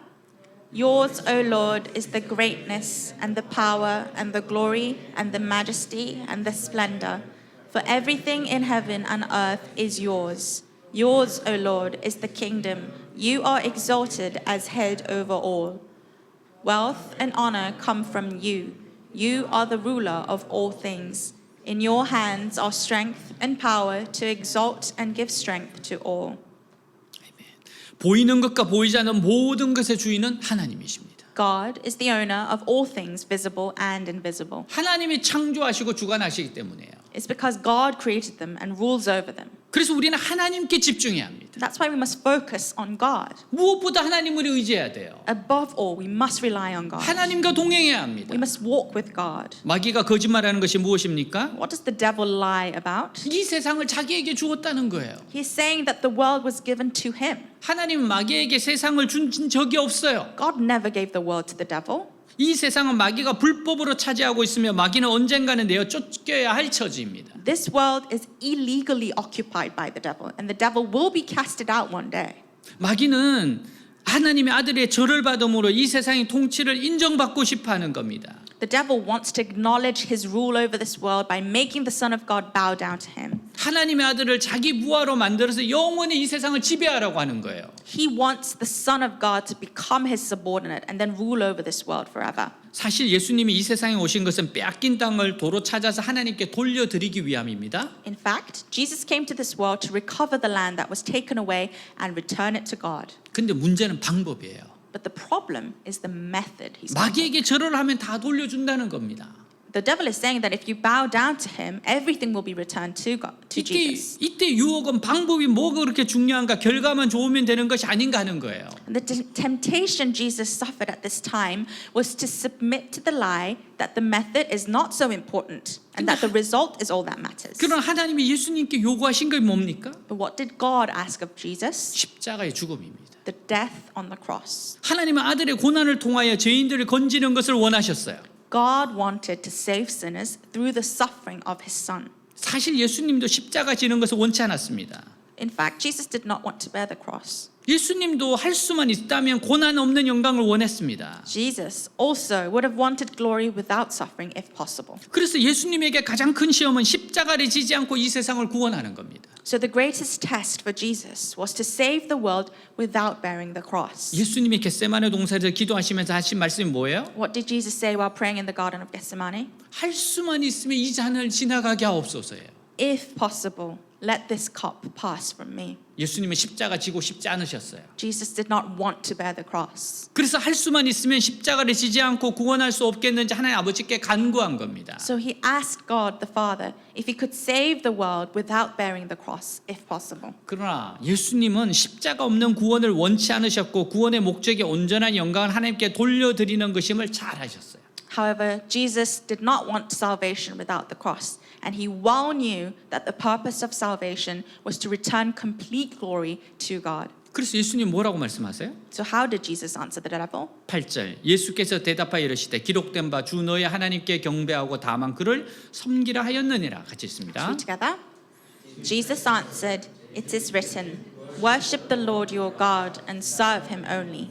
Yours, O Lord, is the greatness and the power and the glory and the majesty and the splendor. For everything in heaven and earth is yours. Yours, O Lord, is the kingdom. You are exalted as head over all. Wealth and honor come from you. You are the ruler of all things. In your hands are strength and power to exalt and give strength to all. 보이는 것과 보이지 않는 모든 것의 주인은 하나님이십니다. God is the owner of all things visible and invisible. 하나님이 창조하시고 주관하시기 때문이에요. It's because God created them and rules over them. 그래서 우리는 하나님께 집중해야 합니다. That's why we must focus on God. 무엇보다 하나님을 의지해야 돼요. Above all, we must rely on God. 하나님과 동행해야 합니다. We must walk with God. 마귀가 거짓말하는 것이 무엇입니까? What does the devil lie about? 이 세상을 자기에게 주었다는 거예요. He's saying that the world was given to him. 하나님은 마귀에게 세상을 준 적이 없어요. God never gave the world to the devil. 이 세상은 마귀가 불법으로 차지하고 있으며 마귀는 언젠가는 내어 쫓겨야 할 처지입니다. This world is illegally occupied by the devil, and the devil will be casted out one day. 마귀는 하나님의 아들의 절을 받음으로 이 세상의 통치를 인정받고 싶어하는 겁니다. The devil wants to acknowledge his rule over this world by making the Son of God bow down to him. 하나님의 아들을 자기 부하로 만들어서 영원히 이 세상을 지배하라고 하는 거예요. He wants the Son of God to become his subordinate and then rule over this world forever. 사실 예수님이 이 세상에 오신 것은 빼앗긴 땅을 도로 찾아서 하나님께 돌려드리기 위함입니다. In fact, Jesus came to this world to recover the land that was taken away and return it to God. 근데 문제는 방법이에요. But the problem is the method he's 마귀에게 절을 하면 다 돌려준다는 겁니다. The devil is saying that if you bow down to him, everything will be returned to God, to Jesus. 이때 유혹은 방법이 뭐가 그렇게 중요한가? 결과만 좋으면 되는 것이 아닌가 하는 거예요. And the temptation Jesus suffered at this time was to submit to the lie that the method is not so important and that the result is all that matters. 그러나 하나님이 예수님께 요구하신 게 뭡니까? But what did God ask of Jesus? 십자가의 죽음입니다. The death on the cross. 하나님은 아들의 고난을 통하여 죄인들을 건지는 것을 원하셨어요. God wanted to save sinners through the suffering of his son. 사실 예수님도 십자가 지는 것을 원치 않았습니다. In fact, Jesus did not want to bear the cross. 예수님도 할 수만 있다면 고난 없는 영광을 원했습니다. Jesus also would have wanted glory without suffering if possible. 그래서 예수님에게 가장 큰 시험은 십자가를 지지 않고 이 세상을 구원하는 겁니다. So the greatest test for Jesus was to save the world without bearing the cross. 예수님이 겟세마네 동산에서 기도하시면서 하신 말씀이 뭐예요? What did Jesus say while praying in the Garden of Gethsemane? 할 수만 있으면 이 잔을 지나가게 하옵소서예요. If possible, let this cup pass from me. 예수님은 십자가 지고 싶지 않으셨어요. Jesus did not want to bear the cross. 그래서 할 수만 있으면 십자가를 지지 않고 구원할 수 없겠는지 하나님 아버지께 간구한 겁니다. So he asked God the Father if he could save the world without bearing the cross, if possible. 그러나 예수님은 십자가 없는 구원을 원치 않으셨고 구원의 목적의 온전한 영광을 하나님께 돌려드리는 것임을 잘 하셨어요. However, Jesus did not want salvation without the cross, and he well knew that the purpose of salvation was to return complete glory to God. 그래서 예수님 뭐라고 말씀하세요? So how did Jesus answer the devil? 8절 예수께서 대답하여 이르시되 기록된 바 주 너의 하나님께 경배하고 다만 그를 섬기라 하였느니라. 같이 있습니다. Read together. Jesus answered, "It is written, worship the Lord your God and serve him only."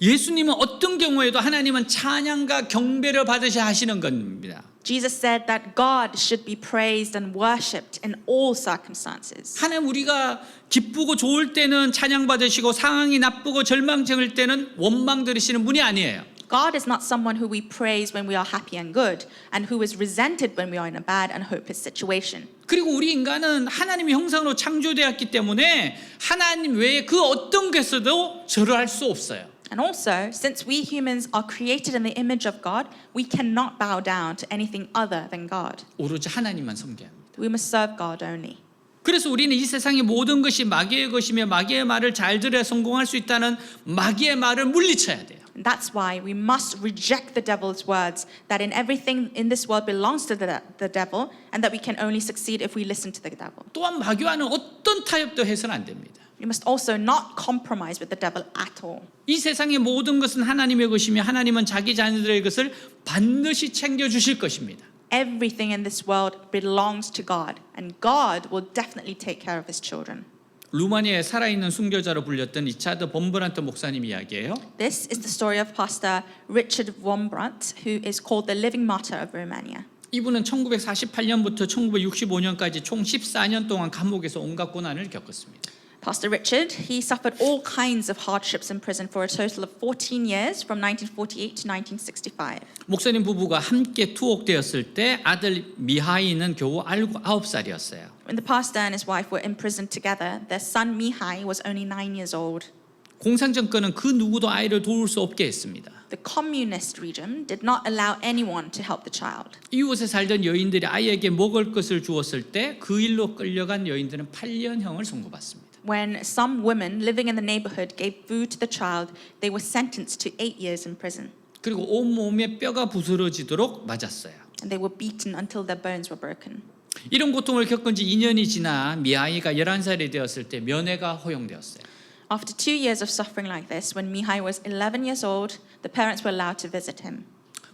예수님은 어떤 경우에도 하나님은 찬양과 경배를 받으셔야 하시는 겁니다. Jesus said that God should be praised and worshipped in all circumstances. 하나님 우리가 기쁘고 좋을 때는 찬양 받으시고 상황이 나쁘고 절망적일 때는 원망 들으시는 분이 아니에요. God is not someone who we praise when we are happy and good, and who is resented when we are in a bad and hopeless situation. 그리고 우리 인간은 하나님의 형상으로 창조되었기 때문에 하나님 외에 그 어떤 것에도 절을 할 수 없어요. And also, since we humans are created in the image of God, we cannot bow down to anything other than God. 오로지 하나님만 섬겨야 합니다. We must serve God only. 그래서 우리는 이 세상의 모든 것이 마귀의 것이며 마귀의 말을 잘 들어야 성공할 수 있다는 마귀의 말을 물리쳐야 돼요. And that's why we must reject the devil's words that in everything in this world belongs to the devil, and that we can only succeed if we listen to the devil. 또한 마귀와는 어떤 타협도 해서는 안 됩니다. We must also not compromise with the devil at all. 이 세상의 모든 것은 하나님의 것이며 하나님은 자기 자녀들의 것을 반드시 챙겨 주실 것입니다. Everything in this world belongs to God, and God will definitely take care of his children. 루마니아의 살아있는 순교자로 불렸던 리차드 범브란트 목사님 이야기예요. This is the story of Pastor Richard Wombrant, who is called the living martyr of Romania. 이분은 1948년부터 1965년까지 총 14년 동안 감옥에서 온갖 고난을 겪었습니다. Pastor Richard, he suffered all kinds of hardships in prison for a total of 14 years from 1948 to 1965. 목사님 부부가 함께 투옥되었을 때 아들 미하이는 겨우 9살이었어요. When the pastor and his wife were imprisoned together, their son Mihai was only 9 years old. 공산 정권은 그 누구도 아이를 도울 수 없게 했습니다. The communist regime did not allow anyone to help the child. 이웃에 살던 여인들이 아이에게 먹을 것을 주었을 때 그 일로 끌려간 여인들은 8년형을 선고받습니다. When some women living in the neighborhood gave food to the child, they were sentenced to 8 years in prison. 그리고 온몸에 뼈가 부스러지도록 맞았어요. And they were beaten until their bones were broken. 이런 고통을 겪은 지 2년이 지나 미하이가 11살이 되었을 때 면회가 허용되었어요. After 2 years of suffering like this, when Mihai was 11 years old, the parents were allowed to visit him.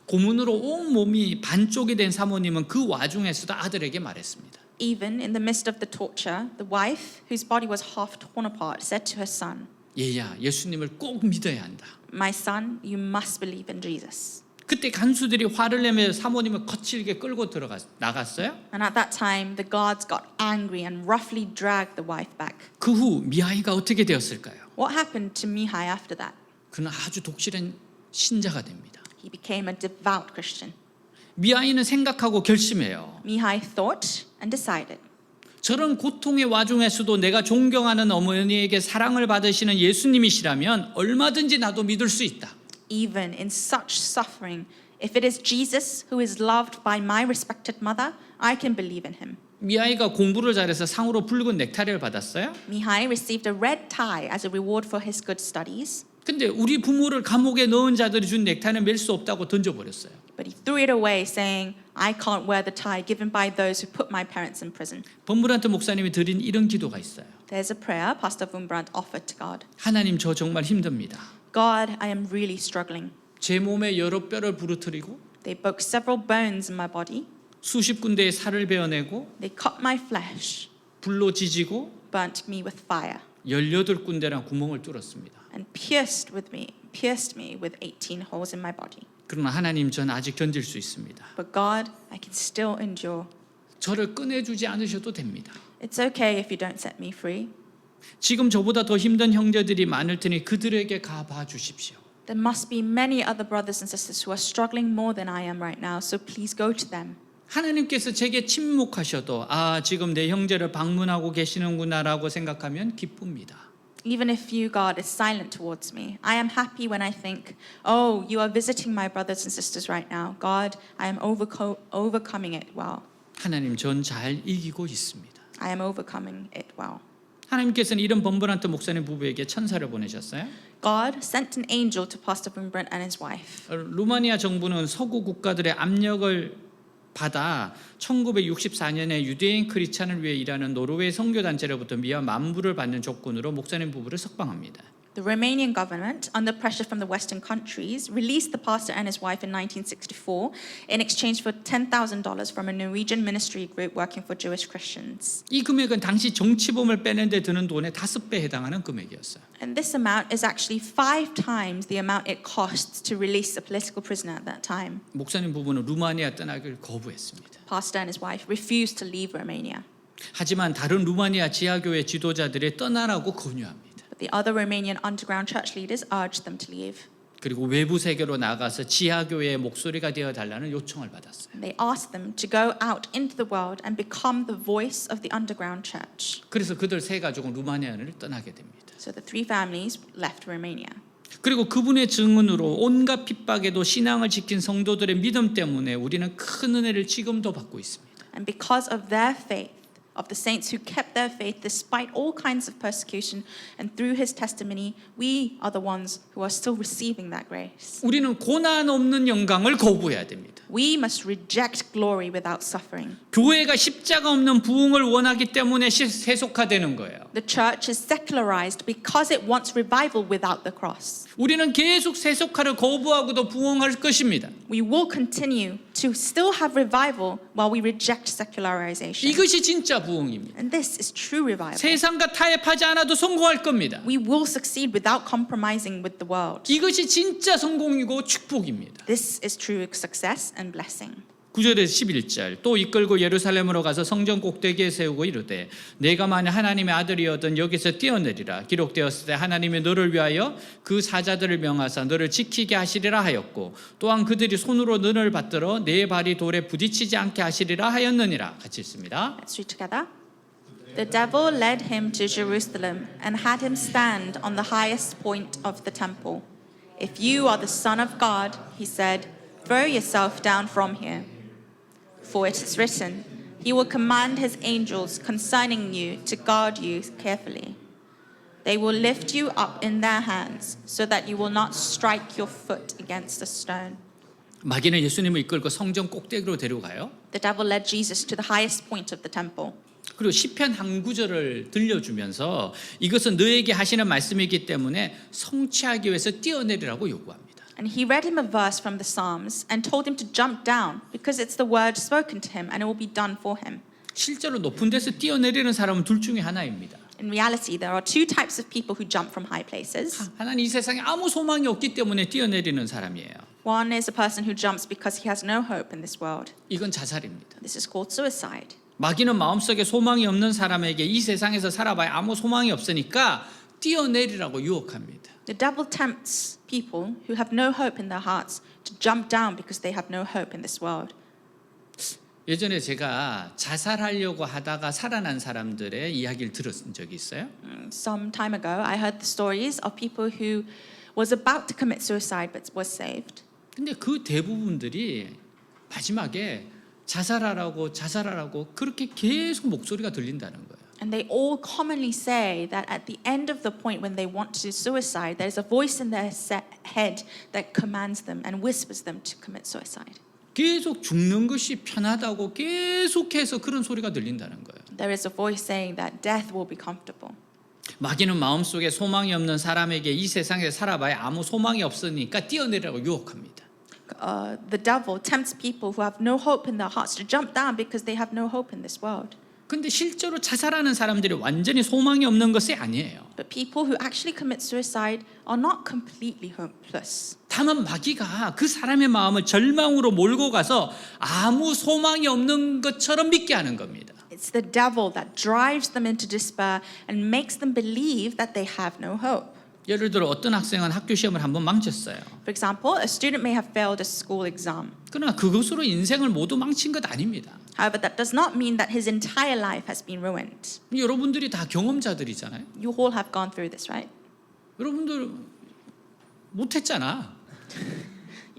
고문으로 온 몸이 반쪽이 된 사모님은 그 와중에서도 아들에게 말했습니다. Even in the midst of the torture, the wife, whose body was half torn apart, said to her son, 얘야, 예수님을 꼭 믿어야 한다. My son, you must believe in Jesus. 그때 간수들이 화를 내며 사모님을 거칠게 끌고 나갔어요. And at that time, the guards got angry and roughly dragged the wife back. 그 후 미하이가 어떻게 되었을까요? What happened to Mihai after that? 그는 아주 독실한 신자가 됩니다. He became a devout Christian. 미하이는 생각하고 결심해요. Mihai thought and decided. 저런 고통의 와중에서도 내가 존경하는 어머니에게 사랑을 받으시는 예수님이시라면 얼마든지 나도 믿을 수 있다. Even in such suffering, if it is Jesus who is loved by my respected mother, I can believe in him. 미하이가 공부를 잘해서 상으로 붉은 넥타이를 받았어요. Mihai received a red tie as a reward for his good studies, 근데 우리 부모를 감옥에 넣은 자들이 준 넥타이는 맬 수 없다고 던져버렸어요. but he threw it away, saying, I can't wear the tie given by those who put my parents in prison. 범브란트 목사님이 드린 이런 기도가 있어요. There's a prayer Pastor Wombrant offered to God. 하나님, 저 정말 힘듭니다. God, I am really struggling. 제 몸에 여러 뼈를 부러뜨리고 They broke several bones in my body. 수십 군데의 살을 베어내고 They cut my flesh, 불로 지지고 burnt me with fire, 18군데나 구멍을 뚫었습니다. and pierced me with 18 holes in my body. 그러나 하나님, 전 아직 견딜 수 있습니다. But God, I can still endure. 저를 꺼내주지 않으셔도 됩니다. It's okay if you don't set me free. 지금 저보다 더 힘든 형제들이 많을 테니 그들에게 가봐 주십시오. There must be many other brothers and sisters who are struggling more than I am right now, so please go to them. 하나님께서 제게 침묵하셔도 지금 내 형제를 방문하고 계시는구나라고 생각하면 기쁩니다. Even if you, God, is silent towards me, I am happy when I think, oh, you are visiting my brothers and sisters right now. God, I am overcoming it well. 하나님, 전 잘 이기고 있습니다. I am overcoming it well. 하나님께서는 이런 범브란트 목사님 부부에게 천사를 보내셨어요. God sent an angel to Pastor Wombrant and his wife. 루마니아 정부는 서구 국가들의 압력을 받아 1964년에 유대인 크리스찬을 위해 일하는 노르웨이 선교단체로부터 미화 만불을 받는 조건으로 목사님 부부를 석방합니다. The Romanian government, under pressure from the Western countries, released the pastor and his wife in 1964 in exchange for $10,000 from a Norwegian ministry group working for Jewish Christians. 이 금액은 당시 정치범을 빼낸 데 드는 돈의 5배 해당하는 금액이었어요. And this amount is actually 5 times the amount it costs to release a political prisoner at that time. 목사님 부부는 루마니아 떠나기를 거부했습니다. Pastor and his wife refused to leave Romania. 하지만 다른 루마니아 지하교회 지도자들이 떠나라고 권유합니다. But the other Romanian underground church leaders urged them to leave. 그리고 외부 세계로 나가서 지하교회의 목소리가 되어 달라는 요청을 받았어요. And they asked them to go out into the world and become the voice of the underground church. 그래서 그들 세 가족은 루마니아를 떠나게 됩니다. So the 3 families left Romania. 그리고 그분의 증언으로 온갖 핍박에도 신앙을 지킨 성도들의 믿음 때문에 우리는 큰 은혜를 지금도 받고 있습니다. And because of their faith, of the saints who kept their faith despite all kinds of persecution, and through his testimony, we are the ones who are still receiving that grace. 우리는 고난 없는 영광을 거부해야 됩니다. We must reject glory without suffering. 교회가 십자가 없는 부흥을 원하기 때문에 세속화되는 거예요. The church is secularized because it wants revival without the cross. 우리는 계속 세속화를 거부하고도 부흥할 것입니다. We will continue to still have revival while we reject secularization. 이것이 진짜 부흥입니다. And this is true revival. 세상과 타협하지 않아도 성공할 겁니다. We will succeed without compromising with the world. 이것이 진짜 성공이고 축복입니다. This is true success and blessing. 9절에서 11절 또 이끌고 예루살렘으로 가서 성전 꼭대기에 세우고 이르되 내가 만약 하나님의 아들이어든 여기서 뛰어내리라 기록되었을 때 하나님이 너를 위하여 그 사자들을 명하사 너를 지키게 하시리라 하였고 또한 그들이 손으로 너를 받들어 내 발이 돌에 부딪히지 않게 하시리라 하였느니라. 같이 읽습니다. Let's read together. The devil led him to Jerusalem and had him stand on the highest point of the temple. If you are the Son of God, he said, throw yourself down from here. For it is written, he will command his angels concerning you to guard you carefully. They will lift you up in their hands so that you will not strike your foot against a stone. 마귀는 예수님을 이끌고 성전 꼭대기로 데려가요. The devil led Jesus to the highest point of the temple. 그리고 시편 한 구절을 들려주면서 이것은 너에게 하시는 말씀이기 때문에 성취하기 위해서 뛰어내리라고 요구합니다. And he read him a verse from the Psalms and told him to jump down because it's the word spoken to him and it will be done for him. 실제로 높은 데서 뛰어내리는 사람은 둘 중에 하나입니다. In reality, there are two types of people who jump from high places. 하나는 이 세상에 아무 소망이 없기 때문에 뛰어내리는 사람이에요. One is a person who jumps because he has no hope in this world. 이건 자살입니다. This is called suicide. 마귀는 마음속에 소망이 없는 사람에게 이 세상에서 살아봐야 아무 소망이 없으니까 뛰어내리라고 유혹합니다. The devil tempts people who have no hope in their hearts to jump down because they have no hope in this world. 예전에 제가 자살하려고 하다가 살아난 사람들의 이야기를 들은 적이 있어요. Some time ago, I heard the stories of people who was about to commit suicide but was saved. 근데 그 대부분들이 마지막에 자살하라고 그렇게 계속 목소리가 들린다는 거예요. And they all commonly say that at the end of the point when they want to suicide, there's a voice in their head that commands them and whispers them to commit suicide. 계속 죽는 것이 편하다고 계속해서 그런 소리가 들린다는 거예요. There is a voice saying that death will be comfortable. 마귀는 마음속에 소망이 없는 사람에게 이 세상에 살아봐야 아무 소망이 없으니까 뛰어내리라고 유혹합니다. The devil tempts people who have no hope in their hearts to jump down because they have no hope in this world. 근데 실제로 자살하는 사람들이 완전히 소망이 없는 것이 아니에요. But people who actually commit suicide are not completely hopeless. 다만 마귀가 그 사람의 마음을 절망으로 몰고 가서 아무 소망이 없는 것처럼 믿게 하는 겁니다. It's the devil that drives them into despair and makes them believe that they have no hope. 예를 들어 어떤 학생은 학교 시험을 한번 망쳤어요. For example, a student may have failed a school exam. 그러나 그것으로 인생을 모두 망친 것 아닙니다. However, that does not mean that his entire life has been ruined. 여러분들이 다 경험자들이잖아요. You all have gone through this, right? 여러분들 못했잖아.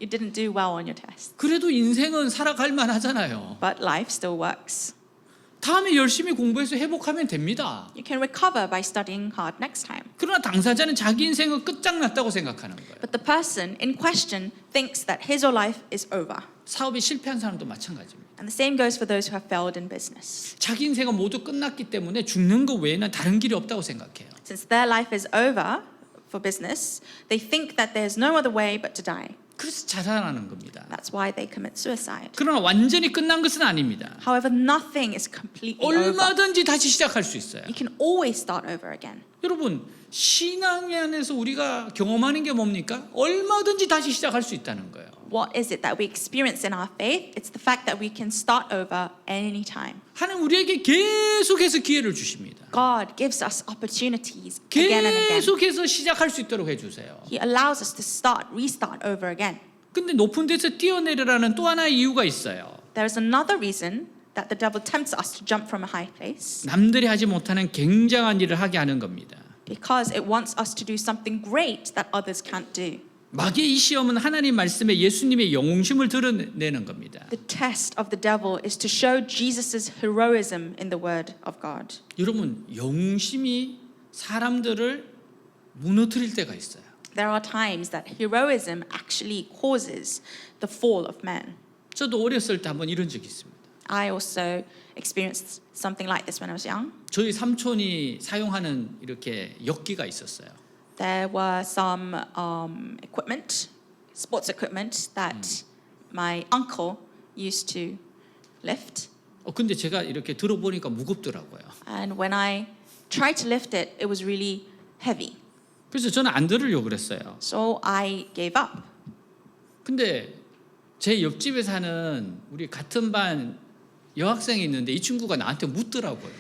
You didn't do well on your test. 그래도 인생은 살아갈 만하잖아요. But life still works. 다음에 열심히 공부해서 회복하면 됩니다. You can recover by studying hard next time. 그러나 당사자는 자기 인생은 끝장났다고 생각하는 거예요. But the person in question thinks that his or life is over. 사업에 실패한 사람도 마찬가지입니다. And the same goes for those who have failed in business. 자기 인생은 모두 끝났기 때문에 죽는 것 외에는 다른 길이 없다고 생각해요. Since their life is over for business, they think that there's no other way but to die. 그래서 자살하는 겁니다. That's why they commit suicide. 그러나 완전히 끝난 것은 아닙니다. However, nothing is completely over. 얼마든지 다시 시작할 수 있어요. You can always start over again. 여러분, 신앙 안에서 우리가 경험하는 게 뭡니까? 얼마든지 다시 시작할 수 있다는 거예요. What is it that we experience in our faith? It's the fact that we can start over any time. 하나님 우리에게 계속해서 기회를 주십니다. God gives us opportunities again and again. 계속해서 시작할 수 있도록 해주세요. He allows us to restart over again. 근데 높은 데서 뛰어내리라는 또 하나의 이유가 있어요. There is another reason that the devil tempts us to jump from a high place. 남들이 하지 못하는 굉장한 일을 하게 하는 겁니다. Because it wants us to do something great that others can't do. 마귀의 이 시험은 하나님 말씀에 예수님의 영웅심을 드러내는 겁니다. The test of the devil is to show Jesus' heroism in the word of God. 여러분, 영웅심이 사람들을 무너뜨릴 때가 있어요. There are times that heroism actually causes the fall of man. 저도 어렸을 때 한번 이런 적이 있습니다. I also experienced something like this when I was young. 저희 삼촌이 사용하는 이렇게 역기가 있었어요. There were some equipment, sports equipment that my uncle used to lift. 근데 제가 이렇게 들어보니까 무겁더라고요. And when I tried to lift it, it was really heavy. 그래서 저는 안 들으려고 그랬어요. So I gave up. 근데 제 옆집에 사는 우리 같은 반 여학생이 있는데 이 친구가 나한테 묻더라고요.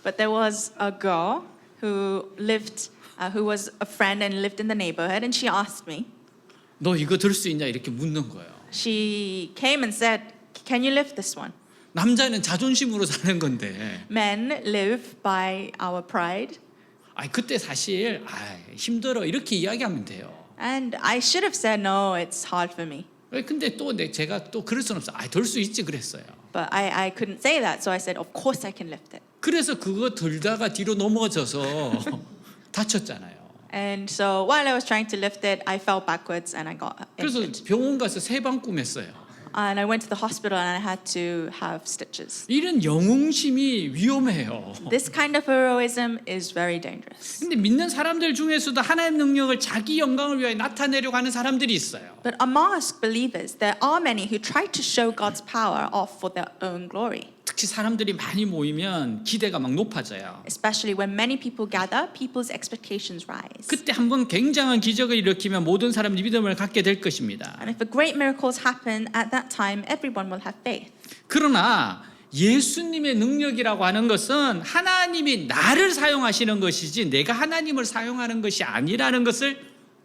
But there was a girl who lived, who was a friend and lived in the neighborhood, and she asked me. 너 이거 들 수 있냐 이렇게 묻는 거예요. She came and said, "Can you lift this one?" 남자는 자존심으로 사는 건데. Men live by our pride. 그때 사실 힘들어 이렇게 이야기하면 돼요. And I should have said, "No, it's hard for me." 근데 또 제가 또 그럴 수는 없어. 들 수 있지 그랬어요. But I couldn't say that, so I said, "Of course I can lift it." 그래서 그거 들다가 뒤로 넘어져서 다쳤잖아요. And so while I was trying to lift it, I fell backwards and I got 그래서 injured. 병원 가서 세 방 꿈했어요. And I went to the hospital and I had to have stitches. 이런 영웅심이 위험해요. This kind of heroism is very dangerous. 근데 믿는 사람들 중에서도 하나님 능력을 자기 영광을 위하여 나타내려고 하는 사람들이 있어요. But among us believers, there are many who try to show God's power off for their own glory. 특히 사람들이 많이 모이면 기대가 막 높아져요. Especially when many people gather, people's expectations rise. 그때 한번 굉장한 기적을 일으키면 모든 사람들이 믿음을 갖게 될 것입니다. And if a great miracles happen at that time, everyone will have faith. 그러나 예수님의 능력이라고 하는 것은 하나님이 나를 사용하시는 것이지 내가 하나님을 사용하는 것이 아니라는 것을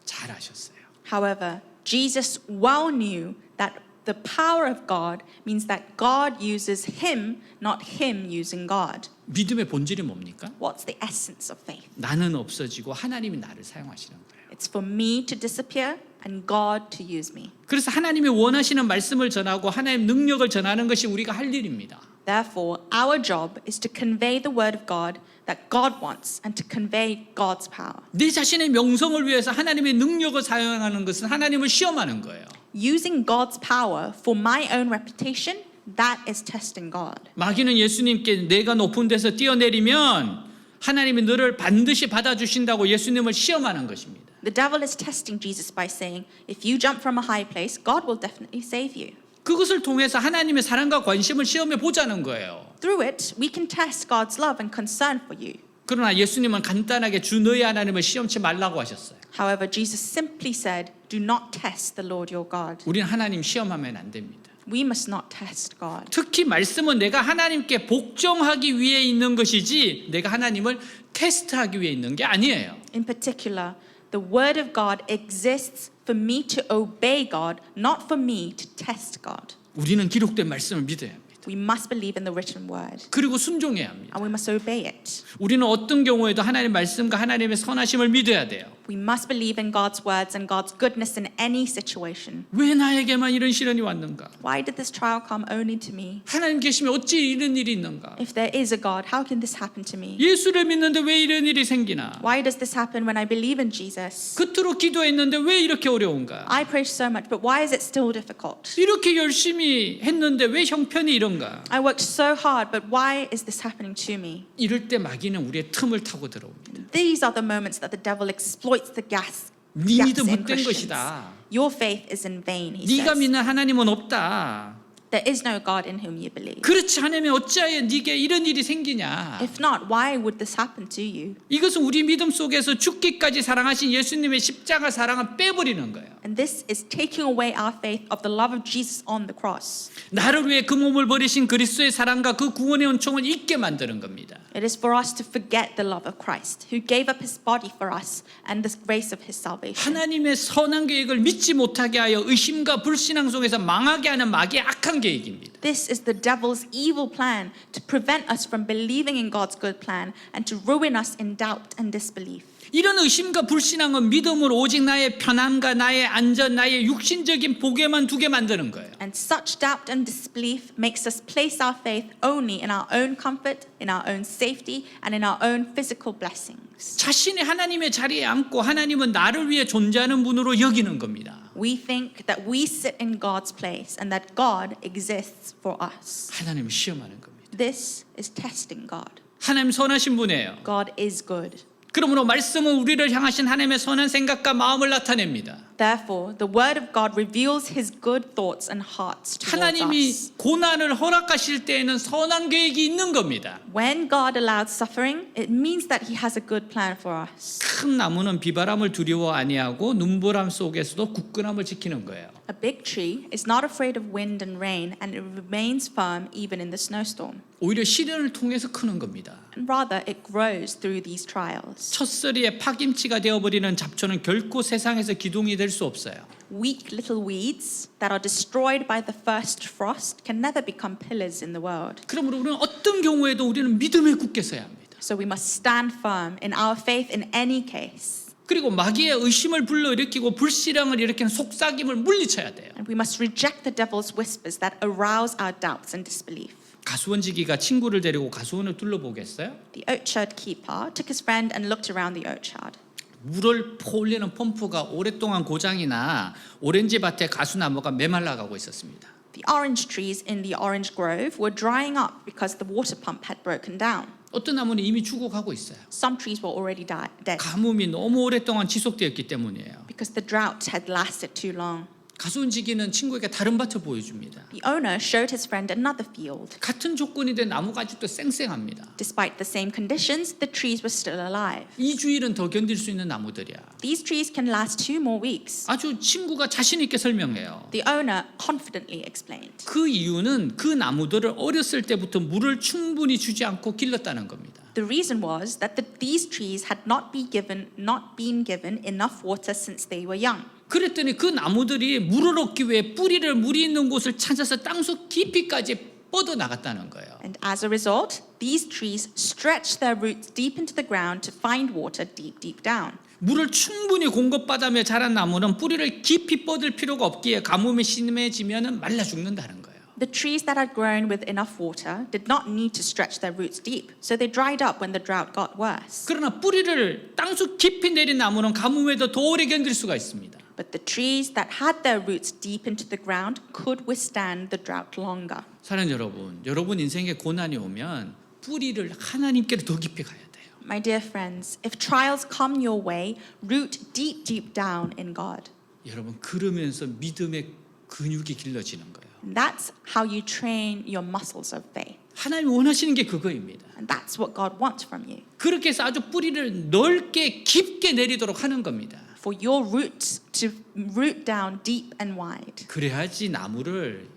잘 아셨어요. However, Jesus well knew that the power of God means that God uses him, not him using God. 믿음의 본질이 뭡니까? What's the essence of faith? 나는 없어지고 하나님이 나를 사용하시는 거예요. It's for me to disappear and God to use me. 그래서 하나님이 원하시는 말씀을 전하고 하나님의 능력을 전하는 것이 우리가 할 일입니다. Therefore, our job is to convey the word of God that God wants and to convey God's power. 내 자신의 명성을 위해서 하나님의 능력을 사용하는 것은 하나님을 시험하는 거예요. Using God's power for my own reputation, that is testing God. 마귀는 예수님께 내가 높은 데서 뛰어내리면 하나님이 너를 반드시 받아주신다고 예수님을 시험하는 것입니다. The devil is testing Jesus by saying, if you jump from a high place, God will definitely save you. 그것을 통해서 하나님의 사랑과 관심을 시험해 보자는 거예요. Through it, we can test God's love and concern for you. 그러나 예수님은 간단하게 주 너희 하나님을 시험치 말라고 하셨어요. However, Jesus simply said, do not test the Lord your God. 우리는 하나님 시험하면 안 됩니다. We must not test God. 특히 말씀은 내가 하나님께 복종하기 위해 있는 것이지 내가 하나님을 테스트하기 위해 있는 게 아니에요. In particular, the word of God exists for me to obey God, not for me to test God. 우리는 기록된 말씀을 믿어야 합니다. We must believe in the written word 그리고 순종해야 합니다. and we must obey it. 우리는 어떤 경우에도 하나님의 말씀과 하나님의 선하심을 믿어야 돼요. We must believe in God's words and God's goodness in any situation. 왜 나에게만 이런 시련이 왔는가? Why did this trial come only to me? 하나님 계시면 어찌 이런 일이 있는가? If there is a God, how can this happen to me? 예수를 믿는데 왜 이런 일이 생기나? Why does this happen when I believe in Jesus? 그토록 기도했는데 왜 이렇게 어려운가? I prayed so much, but why is it still difficult? 이렇게 열심히 했는데 왜 형편이 이런가? I worked so hard, but why is this happening to me? 이럴 때 마귀는 우리의 틈을 타고 들어옵니다. These are the moments that the devil exploits the gaps 네 in 믿음 헛된 Christians. 것이다. Your faith is in vain, he 네가 says. 믿는 하나님은 없다. There is no God in whom you believe. 그렇지 않으면 어찌하여 네게 이런 일이 생기냐? If not, why would this happen to you? 이것은 우리 믿음 속에서 죽기까지 사랑하신 예수님의 십자가 사랑을 빼버리는 거예요. And this is taking away our faith of the love of Jesus on the cross. 나를 위해 그 몸을 버리신 그리스도의 사랑과 그 구원의 은총을 잊게 만드는 겁니다. It is for us to forget the love of Christ, who gave up his body for us and the grace of his salvation. 하나님의 선한 계획을 믿지 못하게 하여 의심과 불신앙 속에서 망하게 하는 마귀의 악한 계획입니다. This is the devil's evil plan to prevent us from believing in God's good plan and to ruin us in doubt and disbelief. 이런 의심과 불신앙은 믿음으로 오직 나의 편안과 나의 안전, 나의 육신적인 복에만 두게 만드는 거예요. And such doubt and disbelief makes us place our faith only in our own comfort, in our own safety, and in our own physical blessings. 자신이 하나님의 자리에 앉고 하나님은 나를 위해 존재하는 분으로 여기는 겁니다. We think that we sit in God's place and that God exists for us. 하나님을 시험하는 겁니다. This is testing God. 하나님 선하신 분이에요. God is good. 그러므로 말씀은 우리를 향하신 하나님의 선한 생각과 마음을 나타냅니다. Therefore, the word of God reveals his good thoughts and hearts towards 하나님이 us. 고난을 허락하실 때에는 선한 계획이 있는 겁니다. When God allows suffering, it means that he has a good plan for us. 큰 나무는 비바람을 두려워 아니하고 눈보람 속에서도 굳건함을 지키는 거예요. A big tree is not afraid of wind and rain, and it remains firm even in the snowstorm. 오히려 시련을 통해서 크는 겁니다. And rather, it grows through these trials. 첫서리에 파김치가 되어버리는 잡초는 결코 세상에서 기둥이 될 수 없어요. Weak little weeds that are destroyed by the first frost can never become pillars in the world. 그러므로 우리는 어떤 경우에도 우리는 믿음에 굳게 서야 합니다. So we must stand firm in our faith in any case. 그리고 마귀의 의심을 불러일으키고 불신앙을 일으키는 속삭임을 물리쳐야 돼요. And we must reject the devil's whispers that arouse our doubts and disbelief. 가수원지기가 친구를 데리고 가수원을 둘러보겠어요? The orchard keeper took his friend and looked around the orchard. 물을 퍼올리는 펌프가 오랫동안 고장이나 오렌지 밭에 가수나무가 메말라가고 있었습니다. The orange trees in the orange grove were drying up because the water pump had broken down. 어떤 나무는 이미 죽어가고 있어요. Some trees were already dead 가뭄이 너무 오랫동안 지속되었기 때문이에요. because the drought had lasted too long. 가수원지기는 친구에게 다른 밭을 보여줍니다. The owner showed his friend another field. 같은 조건인데 나무가 아직도 쌩쌩합니다. Despite the same conditions, the trees were still alive. 2주일은 더 견딜 수 있는 나무들이야. These trees can last 2 more weeks. 아주 친구가 자신 있게 설명해요. The owner confidently explained. 그 이유는 그 나무들을 어렸을 때부터 물을 충분히 주지 않고 길렀다는 겁니다. The reason was that these trees had not been given enough water since they were young. 그랬더니 그 나무들이 물을 얻기 위해 뿌리를 물이 있는 곳을 찾아서 땅속 깊이까지 뻗어 나갔다는 거예요. And as a result, these trees stretched their roots deep into the ground to find water deep down. 물을 충분히 공급받으며 자란 나무는 뿌리를 깊이 뻗을 필요가 없기에 가뭄이 심해지면 말라 죽는다는 거예요. The trees that had grown with enough water did not need to stretch their roots deep, so they dried up when the drought got worse. 그러나 뿌리를 땅속 깊이 내린 나무는 가뭄에도 더 오래 견딜 수가 있습니다. But the trees that had their roots deep into the ground could withstand the drought longer. 사랑하는 여러분 인생에 고난이 오면 뿌리를 하나님께로 더 깊이 가야 돼요. My dear friends, if trials come your way, root deep down in God. 여러분 그러면서 믿음의 근육이 길러지는 거예요. And that's how you train your muscles of faith. 하나님이 원하시는 게 그거입니다. And that's what God wants from you. 그렇게 해서 아주 뿌리를 넓게 깊게 내리도록 하는 겁니다. For your roots to root down deep and wide. 그래야지 나무를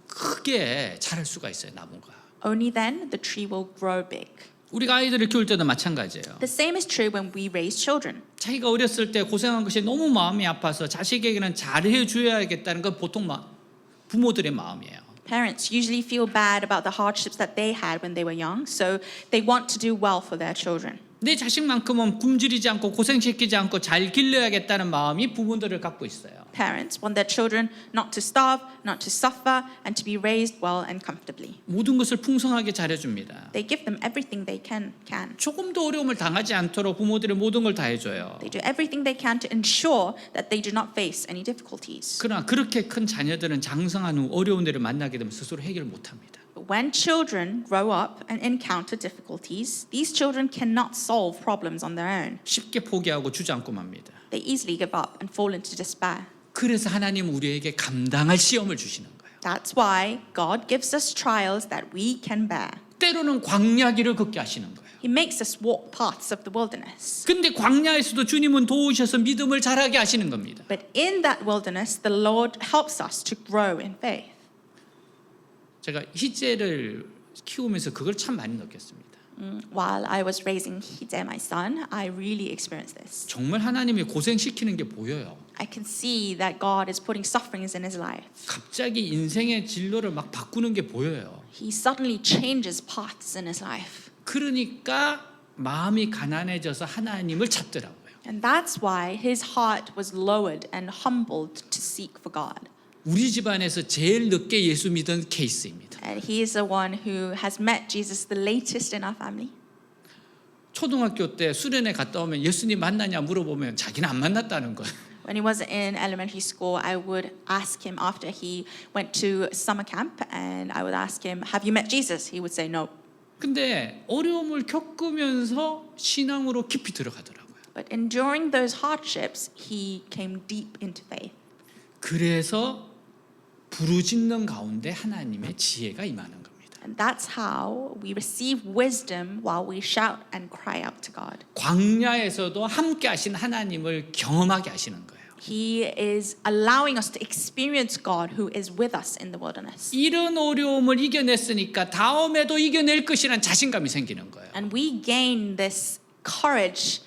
크게 자랄 수가 있어요. 나무가. Only then the tree will grow big. 우리가 아이들을 키울 때도 마찬가지예요. The same is true when we raise children. 자기가 어렸을 때 고생한 것이 너무 마음이 아파서 자식에게는 잘해 줘야겠다는 건 보통 부모들의 마음이에요. Parents usually feel bad about the hardships that they had when they were young, so they want to do well for their children. 내 자식만큼은 굶주리지 않고 고생시키지 않고 잘 길러야겠다는 마음이 부모들을 갖고 있어요. Parents want their children not to starve, not to suffer, and to be raised well and comfortably. 모든 것을 풍성하게 잘해줍니다. They give them everything they can. 조금도 어려움을 당하지 않도록 부모들이 모든 걸 다 해줘요. They do everything they can to ensure that they do not face any difficulties. 그러나 그렇게 큰 자녀들은 장성한 후 어려운 일을 만나게 되면 스스로 해결 못합니다. But when children grow up and encounter difficulties, these children cannot solve problems on their own. 쉽게 포기하고 주저앉고 맙니다. They easily give up and fall into despair. 그래서 하나님은 우리에게 감당할 시험을 주시는 거예요. That's why God gives us trials that we can bear. 때로는 광야길을 걷게 하시는 거예요. He makes us walk paths of the wilderness. 근데 광야에서도 주님은 도우셔서 믿음을 자라게 하시는 겁니다. But in that wilderness, the Lord helps us to grow in faith. 제가 희재를 키우면서 그걸 참 많이 느꼈습니다. While I was raising Hide, my son, I really experienced this. 정말 하나님이 고생시키는 게 보여요. I can see that God is putting sufferings in his life. 갑자기 인생의 진로를 막 바꾸는 게 보여요. He suddenly changes paths in his life. 그러니까 마음이 가난해져서 하나님을 찾더라고요. And that's why his heart was lowered and humbled to seek for God. 우리 집안에서 제일 늦게 예수 믿은 케이스입니다. And he is the one who has met Jesus the latest in our family. 초등학교 때 수련회 갔다 오면 예수님 만나냐 물어보면 자기는 안 만났다는 거예요. When he was in elementary school, I would ask him after he went to summer camp, and I would ask him, "Have you met Jesus?" He would say no. 근데 어려움을 겪으면서 신앙으로 깊이 들어가더라고요. But enduring those hardships, he came deep into faith. 그래서 부르짖는 가운데 하나님의 지혜가 임하는 겁니다. And that's how we receive wisdom while we shout and cry out to God. 광야에서도 함께 하신 하나님을 경험하게 하시는 거예요. He is allowing us to experience God who is with us in the wilderness. 이런 어려움을 이겨냈으니까 다음에도 이겨낼 것이라는 자신감이 생기는 거예요. And we gain this courage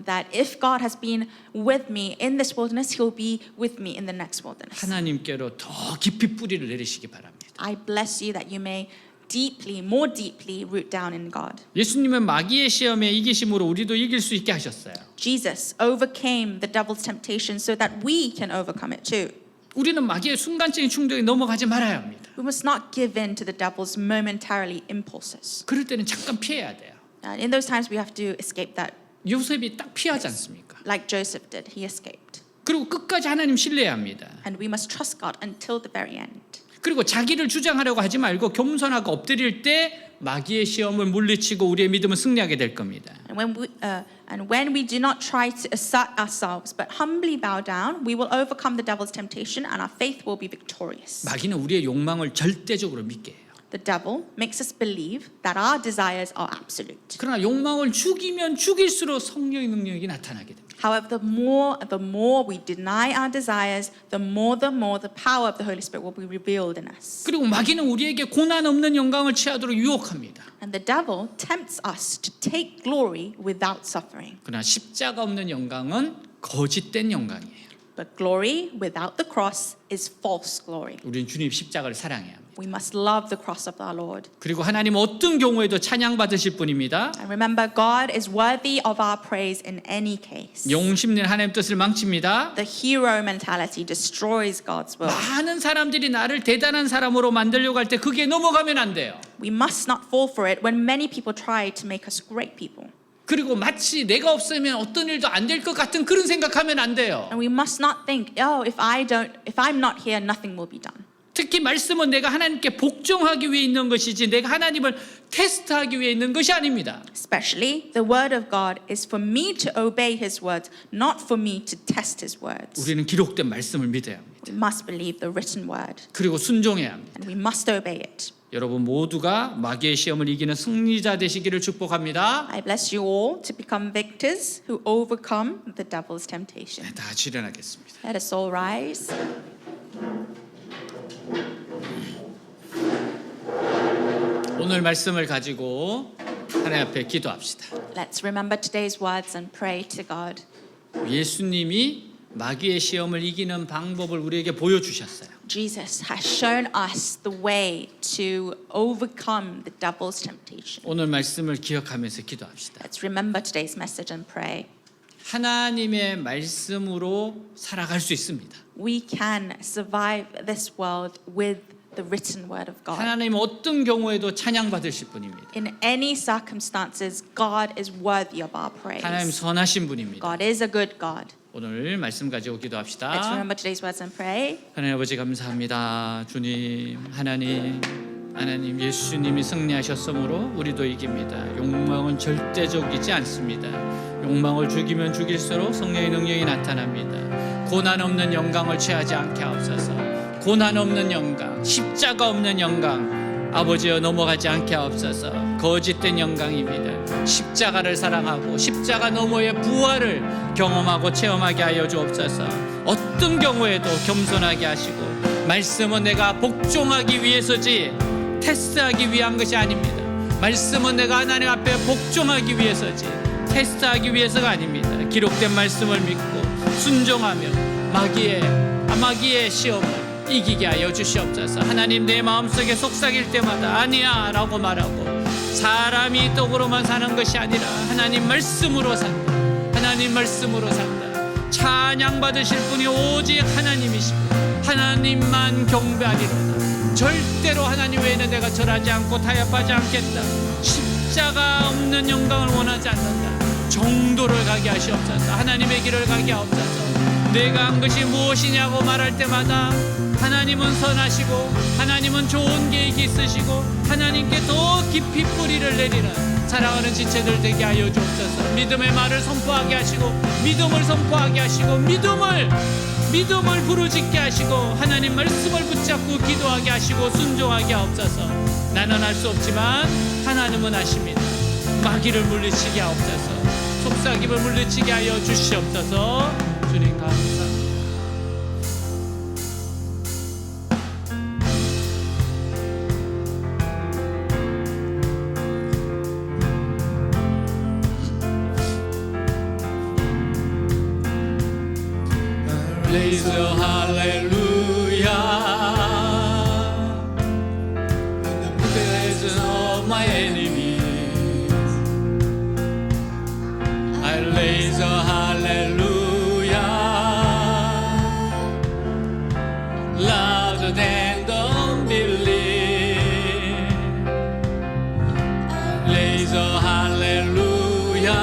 that if God has been with me in this wilderness, He'll be with me in the next wilderness. 하나님께로 더 깊이 뿌리를 내리시기 바랍니다. I bless you that you may deeply, more deeply root down in God. 예수님은 마귀의 시험에 이기심으로 우리도 이길 수 있게 하셨어요. Jesus overcame the devil's temptation so that we can overcome it too. 우리는 마귀의 순간적인 충동에 넘어가지 말아야 합니다. We must not give in to the devil's momentarily impulses. 그럴 때는 잠깐 피해야 돼요. And in those times, we have to escape that. 요셉이 딱 피하지 않습니까? Like Joseph did, he escaped. 그리고 끝까지 하나님 신뢰해야 합니다. And we must trust God until the very end. 그리고 자기를 주장하려고 하지 말고 겸손하고 엎드릴 때 마귀의 시험을 물리치고 우리의 믿음은 승리하게 될 겁니다. And when we do not try to assert ourselves, but humbly bow down, we will overcome the devil's temptation, and our faith will be victorious. 마귀는 우리의 욕망을 절대적으로 믿게 해요. The devil makes us believe that our desires are absolute. 그러나 욕망을 죽이면 죽일수록 성령의 능력이 나타나게 됩니다. However, the more we deny our desires, the more the power of the Holy Spirit will be revealed in us. 그리고 마귀는 우리에게 고난 없는 영광을 취하도록 유혹합니다. And the devil tempts us to take glory without suffering. 그러나 십자가 없는 영광은 거짓된 영광이에요. But glory without the cross is false glory. 우리는 주님 십자가를 사랑해야 합니다. We must love the cross of our Lord. 그리고 하나님 어떤 경우에도 찬양 받으실 분입니다. And remember, God is worthy of our praise in any case. 용심낸 하나님 뜻을 망칩니다. The hero mentality destroys God's will. 많은 사람들이 나를 대단한 사람으로 만들려고 할 때 그게 넘어가면 안 돼요. We must not fall for it when many people try to make us great people. 그리고 마치 내가 없으면 어떤 일도 안 될 것 같은 그런 생각하면 안 돼요. And we must not think, oh, if I'm not here, nothing will be done. 특히 말씀은 내가 하나님께 복종하기 위해 있는 것이지 내가 하나님을 테스트하기 위해 있는 것이 아닙니다. Especially, the word of God is for me to obey His words, not for me to test His words. 우리는 기록된 말씀을 믿어야 합니다. We must believe the written word, 그리고 순종해야 합니다. and we must obey it. 여러분 모두가 마귀의 시험을 이기는 승리자 되시기를 축복합니다. I bless you all to become victors who overcome the devil's temptation. 다 출연하겠습니다. Let us all rise. 오늘 말씀을 가지고 하나님 앞에 기도합시다. Let's remember today's words and pray to God. 예수님이 마귀의 시험을 이기는 방법을 우리에게 보여주셨어요. Jesus has shown us the way to overcome the devil's temptation. 오늘 말씀을 기억하면서 기도합시다. Let's remember today's message and pray. 하나님의 말씀으로 살아갈 수 있습니다. We can survive this world with the written word of God. 하나님 어떤 경우에도 찬양 받으실 분입니다. In any circumstances, God is worthy of our praise. 하나님 선하신 분입니다. God is a good God. 오늘 말씀 가지고 Let's 기도합시다. remember today's words and pray. 하나님 아버지 감사합니다. 주님 하나님 예수님이 승리하셨으므로 우리도 이깁니다. 욕망은 절대적이지 않습니다. 욕망을 죽이면 죽일수록 성령의 능력이 나타납니다. 고난 없는 영광을 취하지 않게 하옵소서. 고난 없는 영광, 십자가 없는 영광 아버지여 넘어가지 않게 하옵소서. 거짓된 영광입니다. 십자가를 사랑하고 십자가 너머의 부활을 경험하고 체험하게 하여 주옵소서. 어떤 경우에도 겸손하게 하시고 말씀은 내가 복종하기 위해서지 테스트하기 위한 것이 아닙니다. 말씀은 내가 하나님 앞에 복종하기 위해서지 테스트하기 위해서가 아닙니다. 기록된 말씀을 믿고 순종하며 마귀의 시험을 이기게 하여 주시옵소서. 하나님 내 마음속에 속삭일 때마다 아니야 라고 말하고 사람이 떡으로만 사는 것이 아니라 하나님 말씀으로 산다. 하나님 말씀으로 산다. 찬양 받으실 분이 오직 하나님이시고 하나님만 경배하리로다. 절대로 하나님 외에는 내가 절하지 않고 타협하지 않겠다. 십자가 없는 영광을 원하지 않는다. 정도를 가게 하시옵소서. 하나님의 길을 가게 하옵소서. 내가 한 것이 무엇이냐고 말할 때마다 하나님은 선하시고 하나님은 좋은 계획이 있으시고 하나님께 더 깊이 뿌리를 내리는 사랑하는 지체들 되게 하여 주옵소서. 믿음의 말을 선포하게 하시고 믿음을 선포하게 하시고 믿음을 부르짖게 하시고 하나님 말씀을 붙잡고 기도하게 하시고 순종하게 하옵소서. 나는 할 수 없지만 하나님은 하십니다. 마귀를 물리치게 하옵소서. 속삭임을 물리치게 하여 주시옵소서. 주님 감사합니다. Praise the hallelujah in the presence of my enemies. I raise a hallelujah louder than the unbelief. I raise a hallelujah.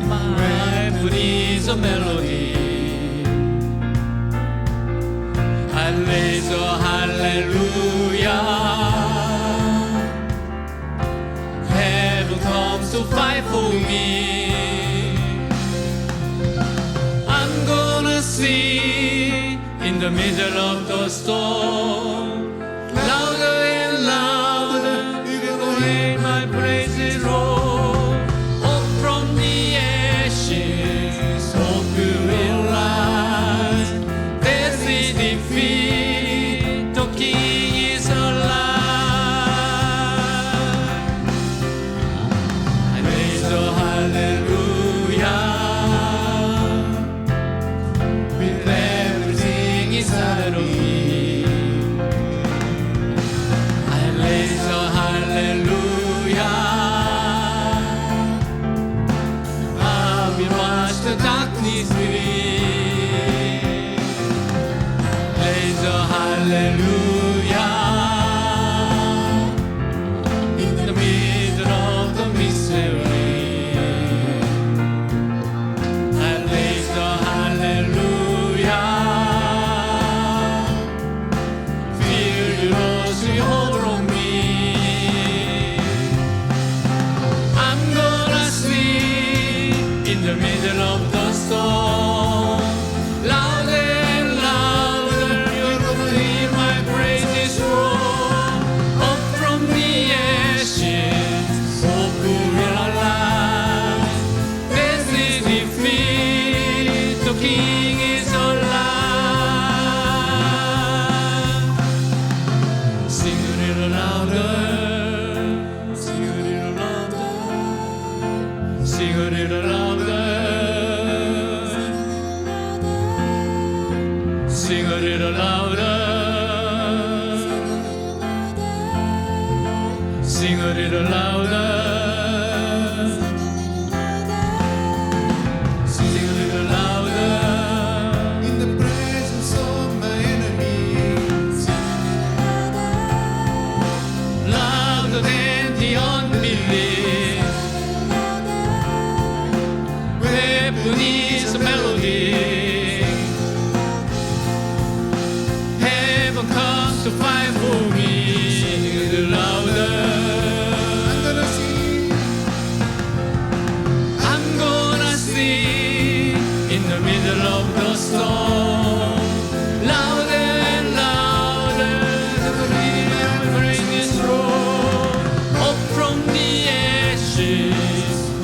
My foot is a melody. I raise a hallelujah. Heaven comes to fight for me. I'm gonna sing in the middle of the storm, louder and louder, the way my praises roll. Up from the ashes, hope you will rise. Death is defeat, the King is alive. I raise the hallelujah with everything inside of me. I raise the hallelujah. I will watch the darkness flee. Raise the hallelujah in the middle of the mystery. I raise the hallelujah. Feel the rosary over me. I'm gonna sing in the middle of the storm, louder and louder. You're gonna hear my praises roar. Up from the ashes, hope will arise. Death is defeat, the King is alive. Sing a little louder, sing a little louder, sing a little louder, sing a little louder, sing a little louder, sing a little louder. In the presence of my enemies, Louder than the unbelief. Weapon is a melody. Heaven comes to fight for me. The louder I'm gonna sing. I'm gonna sing in the middle of the storm, louder and louder. The praises roar. Up from the ashes,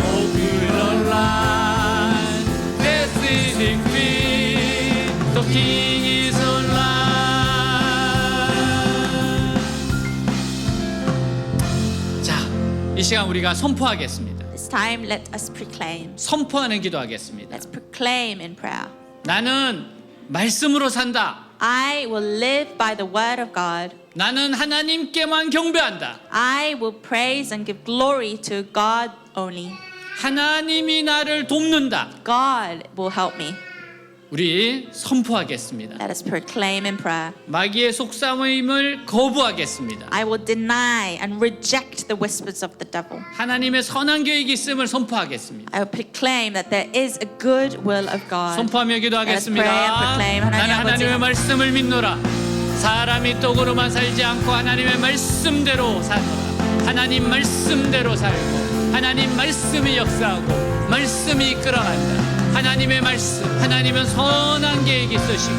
hope you will arise. Death is defeat, the King is alive. 자, 이 시간 우리가 선포하겠습니다. This time, let us proclaim. 선포하는 기도하겠습니다. Let's proclaim in prayer. 나는 말씀으로 산다. I will live by the word of God. 나는 하나님께만 경배한다. I will praise and give glory to God only. 하나님이 나를 돕는다. God will help me. 우리 선포하겠습니다. Let us proclaim in prayer. 마귀의 속삭임을 거부하겠습니다. I will deny and reject the whispers of the devil. 하나님의 선한 계획이 있음을 선포하겠습니다. I will proclaim that there is a good will of God. 선포하며 기도하겠습니다. Let us pray and proclaim. 나는 하나님의 아버지. 말씀을 믿노라. 사람이 떡으로만 살지 않고 하나님의 말씀대로 살노라. 하나님 말씀대로 살고 하나님 말씀이 역사하고 말씀이 이끌어간다. 하나님의 말씀, 하나님은 선한 계획이 있으시고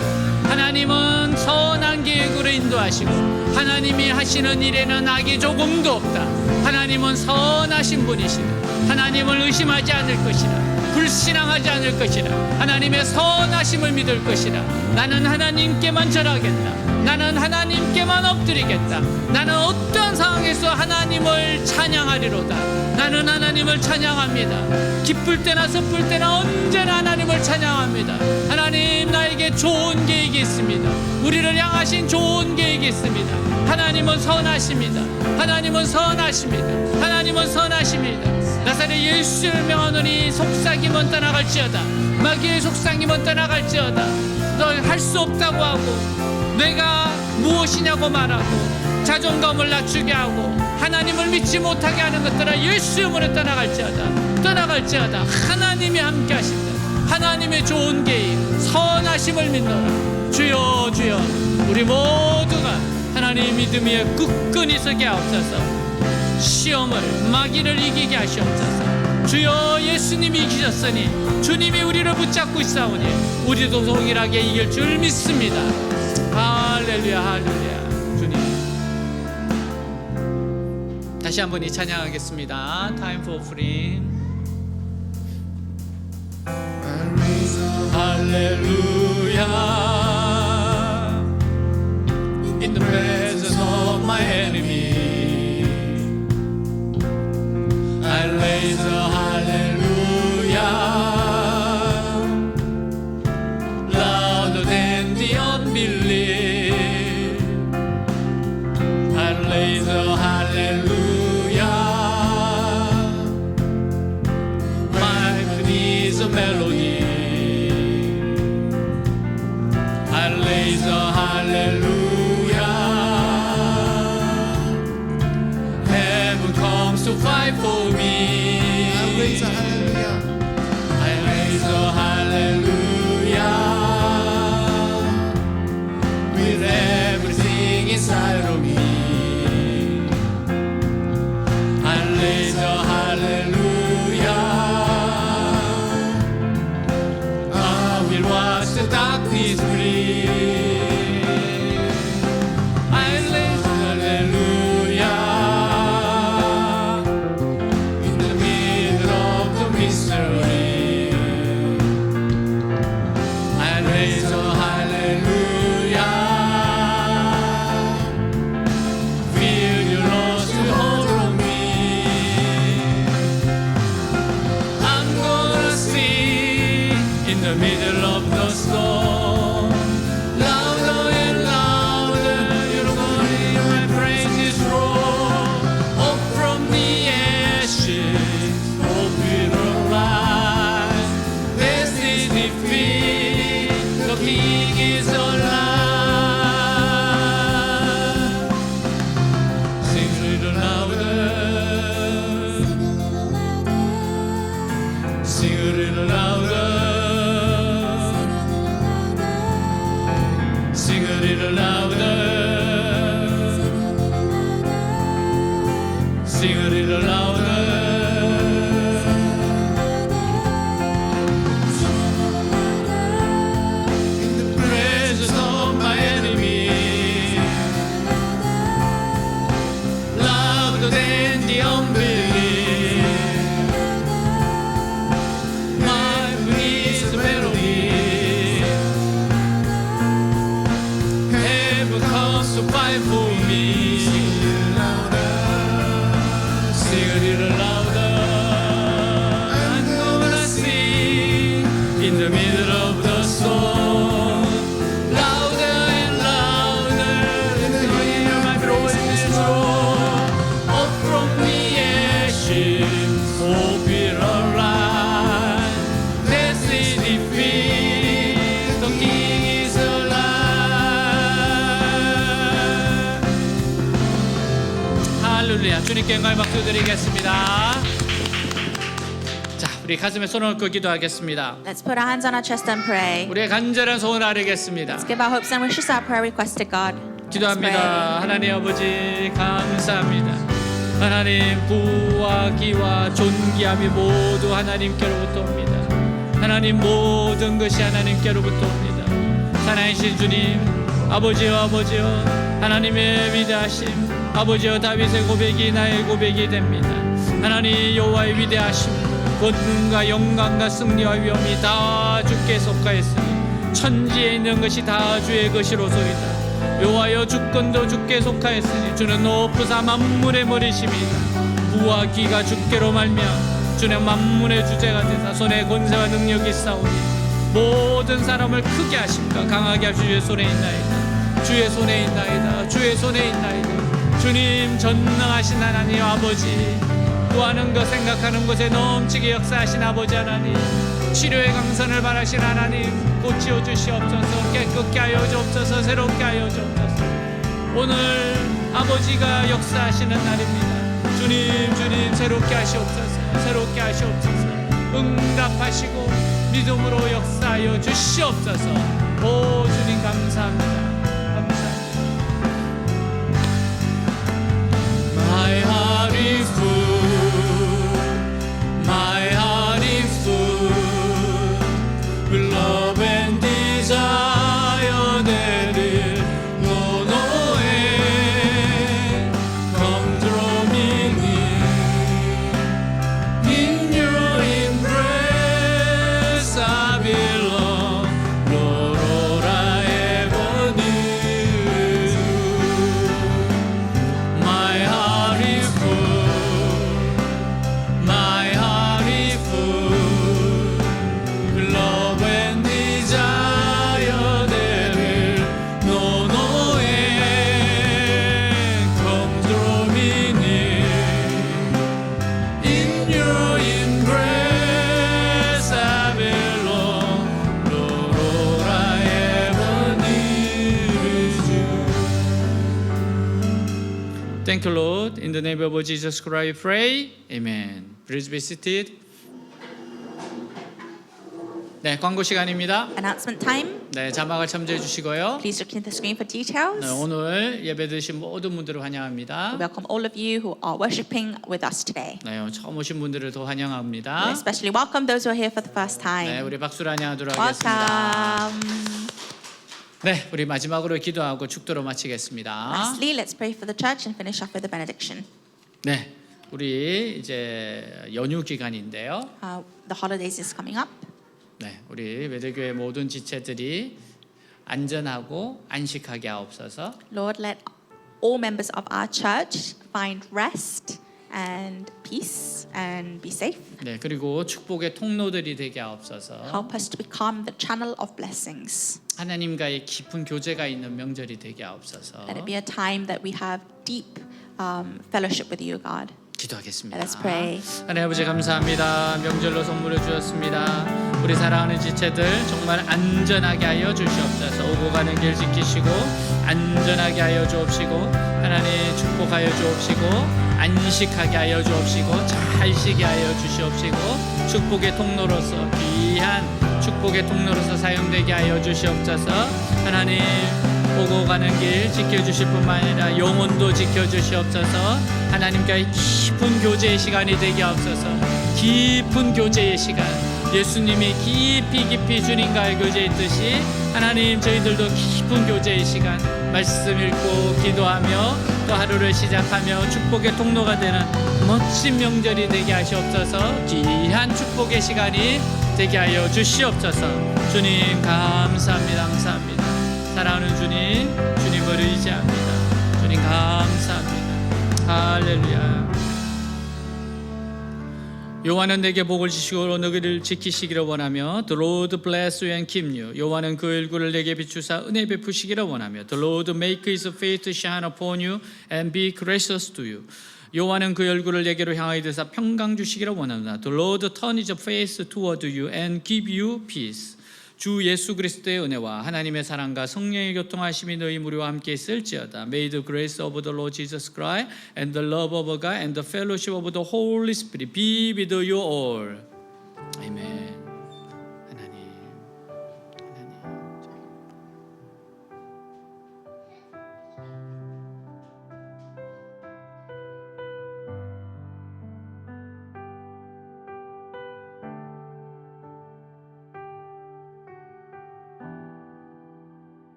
하나님은 선한 계획으로 인도하시고 하나님이 하시는 일에는 악이 조금도 없다. 하나님은 선하신 분이시다. 하나님을 의심하지 않을 것이다. 불신앙하지 않을 것이다. 하나님의 선하심을 믿을 것이다. 나는 하나님께만 절하겠다. 나는 하나님께만 엎드리겠다. 나는 어떠한 상황에서 하나님을 찬양하리로다. 나는 하나님을 찬양합니다. 기쁠 때나 슬플 때나 언제나 하나님을 찬양합니다. 하나님 나에게 좋은 계획이 있습니다. 우리를 향하신 좋은 계획이 있습니다. 하나님은 선하십니다. 하나님은 선하십니다. 하나님은 선하십니다. 나사렛 예수를 명하노니 속삭임은 떠나갈지어다. 마귀의 속삭임은 떠나갈지어다. 너 할 수 없다고 하고 내가 무엇이냐고 말하고 자존감을 낮추게 하고 하나님을 믿지 못하게 하는 것들은 예수 이름으로 떠나갈지어다. 떠나갈지어다. 하나님이 함께 하신다. 하나님의 좋은 계획 선하심을 믿노라. 주여 주여 우리 모두가 하나님 믿음 위에 굳건히 서게 하옵소서. 시험을 마귀를 이기게 하시옵소서. 주여 예수님이 이기셨으니 주님이 우리를 붙잡고 있사오니 우리도 동일하게 이길 줄 믿습니다. 할렐루야 할렐루야. 주님 다시 한번 이 찬양하겠습니다. Time for freedom. 할렐루야. In the presence of my enemy I raise a hallelujah louder than the unbelief. I raise a hallelujah. My praise is a melody. I raise a hallelujah. Heaven comes to fight for me. I raise a hallelujah. I raise a hallelujah with everything inside of me. I raise a hallelujah. I will watch the darkness flee. I raise a hallelujah in the middle of the mystery. I raise a hallelujah. Feel your lost hold on me. I'm gonna sing in the middle of the storm. Louder and louder, you're gonna hear my praises roar. Up from the ashes, hope will rise. This is defeat, the King is alive. Sing a little louder. Sing a little louder. Sing a little louder. Sing a little louder. In the presence of my enemy, louder than the unbelief. My praise is a melody. Heaven comes to fight for me. Sing a little louder. I'm gonna sing in the middle of the storm. Louder and louder, in the hear my voice roar. Up from the ashes, hope will arise. Death is defeat, 할렐루야. 주님께 영광 박수 드리겠습니다. 자, 우리 가슴에 손을 얹고 기도하겠습니다. Let's put our hands on our chest and pray. 우리의 간절한 소원을 아뢰겠습니다. Let's give our hopes and wishes, our prayer request to God. Let's 기도합니다. 하나님 아버지 감사합니다. 하나님 부와 기와 존귀함이 모두 하나님께로부터 옵니다. 하나님 모든 것이 하나님께로부터 옵니다. 살아계신 주님, 아버지여 하나님의 위대하심, 아버지여 다윗의 고백이 나의 고백이 됩니다. 하나님 여호와의 위대하심, 권능과 영광과 승리와 위엄이 다 주께 속하였으니 천지에 있는 것이 다 주의 것이로소이다. 여호와여 주권도 주께 속하였으니 주는 높으사 만물의 머리심이다. 부와 기가 주께로 말미암아 주는 만물의 주제가 되사 손에 권세와 능력이 있사오니 모든 사람을 크게 하심과 강하게 하시고 주의 손에 있나이다. 주의 손에 있나이다. 주의 손에 있나이다. 주님 전능하신 하나님 아버지, 구하는 것 생각하는 것에 넘치게 역사하신 아버지 하나님, 치료의 강선을 바라신 하나님, 고치어 주시옵소서. 깨끗게 하여 주옵소서. 새롭게 하여 주옵소서. 오늘 아버지가 역사하시는 날입니다. 주님 새롭게 하시옵소서. 새롭게 하시옵소서. 응답하시고 믿음으로 역사하여 주시옵소서. 오 주님 감사합니다. 감사합니다. My heart is full. My heart is full. With love and desire that is no end. Come draw me near. In your embrace I belong. Lord, all I ever need is you. My heart is full. My heart is full. Love and desire that will know no end. Come draw me near. In your embrace I belong. Lord, all I ever need is you. Thank you, Lord. In the name of Jesus Christ, I pray. Amen. Please be seated. 네, 광고 시간입니다. Announcement time. 네, 자막을 첨부해 주시고요. Please look into the screen for details. 네, 오늘 예배 드신 모든 분들을 환영합니다. Welcome all of you who are worshiping with us today. 네, 처음 오신 분들을 더 환영합니다. We especially welcome those who are here for the first 네, time. 우리 박수로 환영하도록 하겠습니다. Welcome. 네, 우리 마지막으로 기도하고 축도로 마치겠습니다. Lastly, let's pray for the church and finish off with the benediction. 네, 우리 이제 연휴 기간인데요. The holidays is coming up. 네, 우리 외대교회 모든 지체들이 안전하고 안식하게 하옵소서. Lord, let all members of our church find rest and peace and be safe. 네, 그리고 축복의 통로들이 되게 하옵소서. Help us to become the channel of blessings. 하나님과의 깊은 교제가 있는 명절이 되게 하옵소서. Let it be a time that we have deep fellowship with you, God. 기도하겠습니다. Let us pray. 하나님 아버지 감사합니다. 명절로 선물을 주셨습니다. 우리 사랑하는 지체들 정말 안전하게 하여 주시옵소서. 오고 가는 길 지키시고 안전하게 하여 주옵시고 하나님 축복하여 주옵시고 안식하게 하여 주옵시고 잘 쉬게 하여 주시옵시고 축복의 통로로서 귀한 축복의 통로로서 사용되게 하여 주시옵소서. 하나님 오고 가는 길 지켜주실 뿐만 아니라 영혼도 지켜주시옵소서. 하나님과의 깊은 교제의 시간이 되게 하옵소서. 깊은 교제의 시간, 예수님이 깊이 주님과의 교제했듯이 하나님 저희들도 깊은 교제의 시간 말씀 읽고 기도하며 또 하루를 시작하며 축복의 통로가 되는 멋진 명절이 되게 하시옵소서. 귀한 축복의 시간이 되게 하여 주시옵소서. 주님 감사합니다. 감사합니다. 사랑하는 주님, 주님을 의지합니다. 주님 감사합니다. 할렐루야. 여호와는 내게 복을 주시고 너희를 지키시기를 원하며 The Lord bless you and keep you. 여호와는 그 얼굴을 내게 비추사 은혜 베푸시기를 원하며 The Lord make His face to shine upon you and be gracious to you. 여호와는 그 얼굴을 내게로 향하여 드사 평강 주시기를 원하노라. The Lord turn His face toward you and give you peace. 주 예수 그리스도의 은혜와 하나님의 사랑과 성령의 교통하심이 너희 무리와 함께 있을지어다. May the grace of the Lord Jesus Christ and the love of God and the fellowship of the Holy Spirit be with you all. 아멘.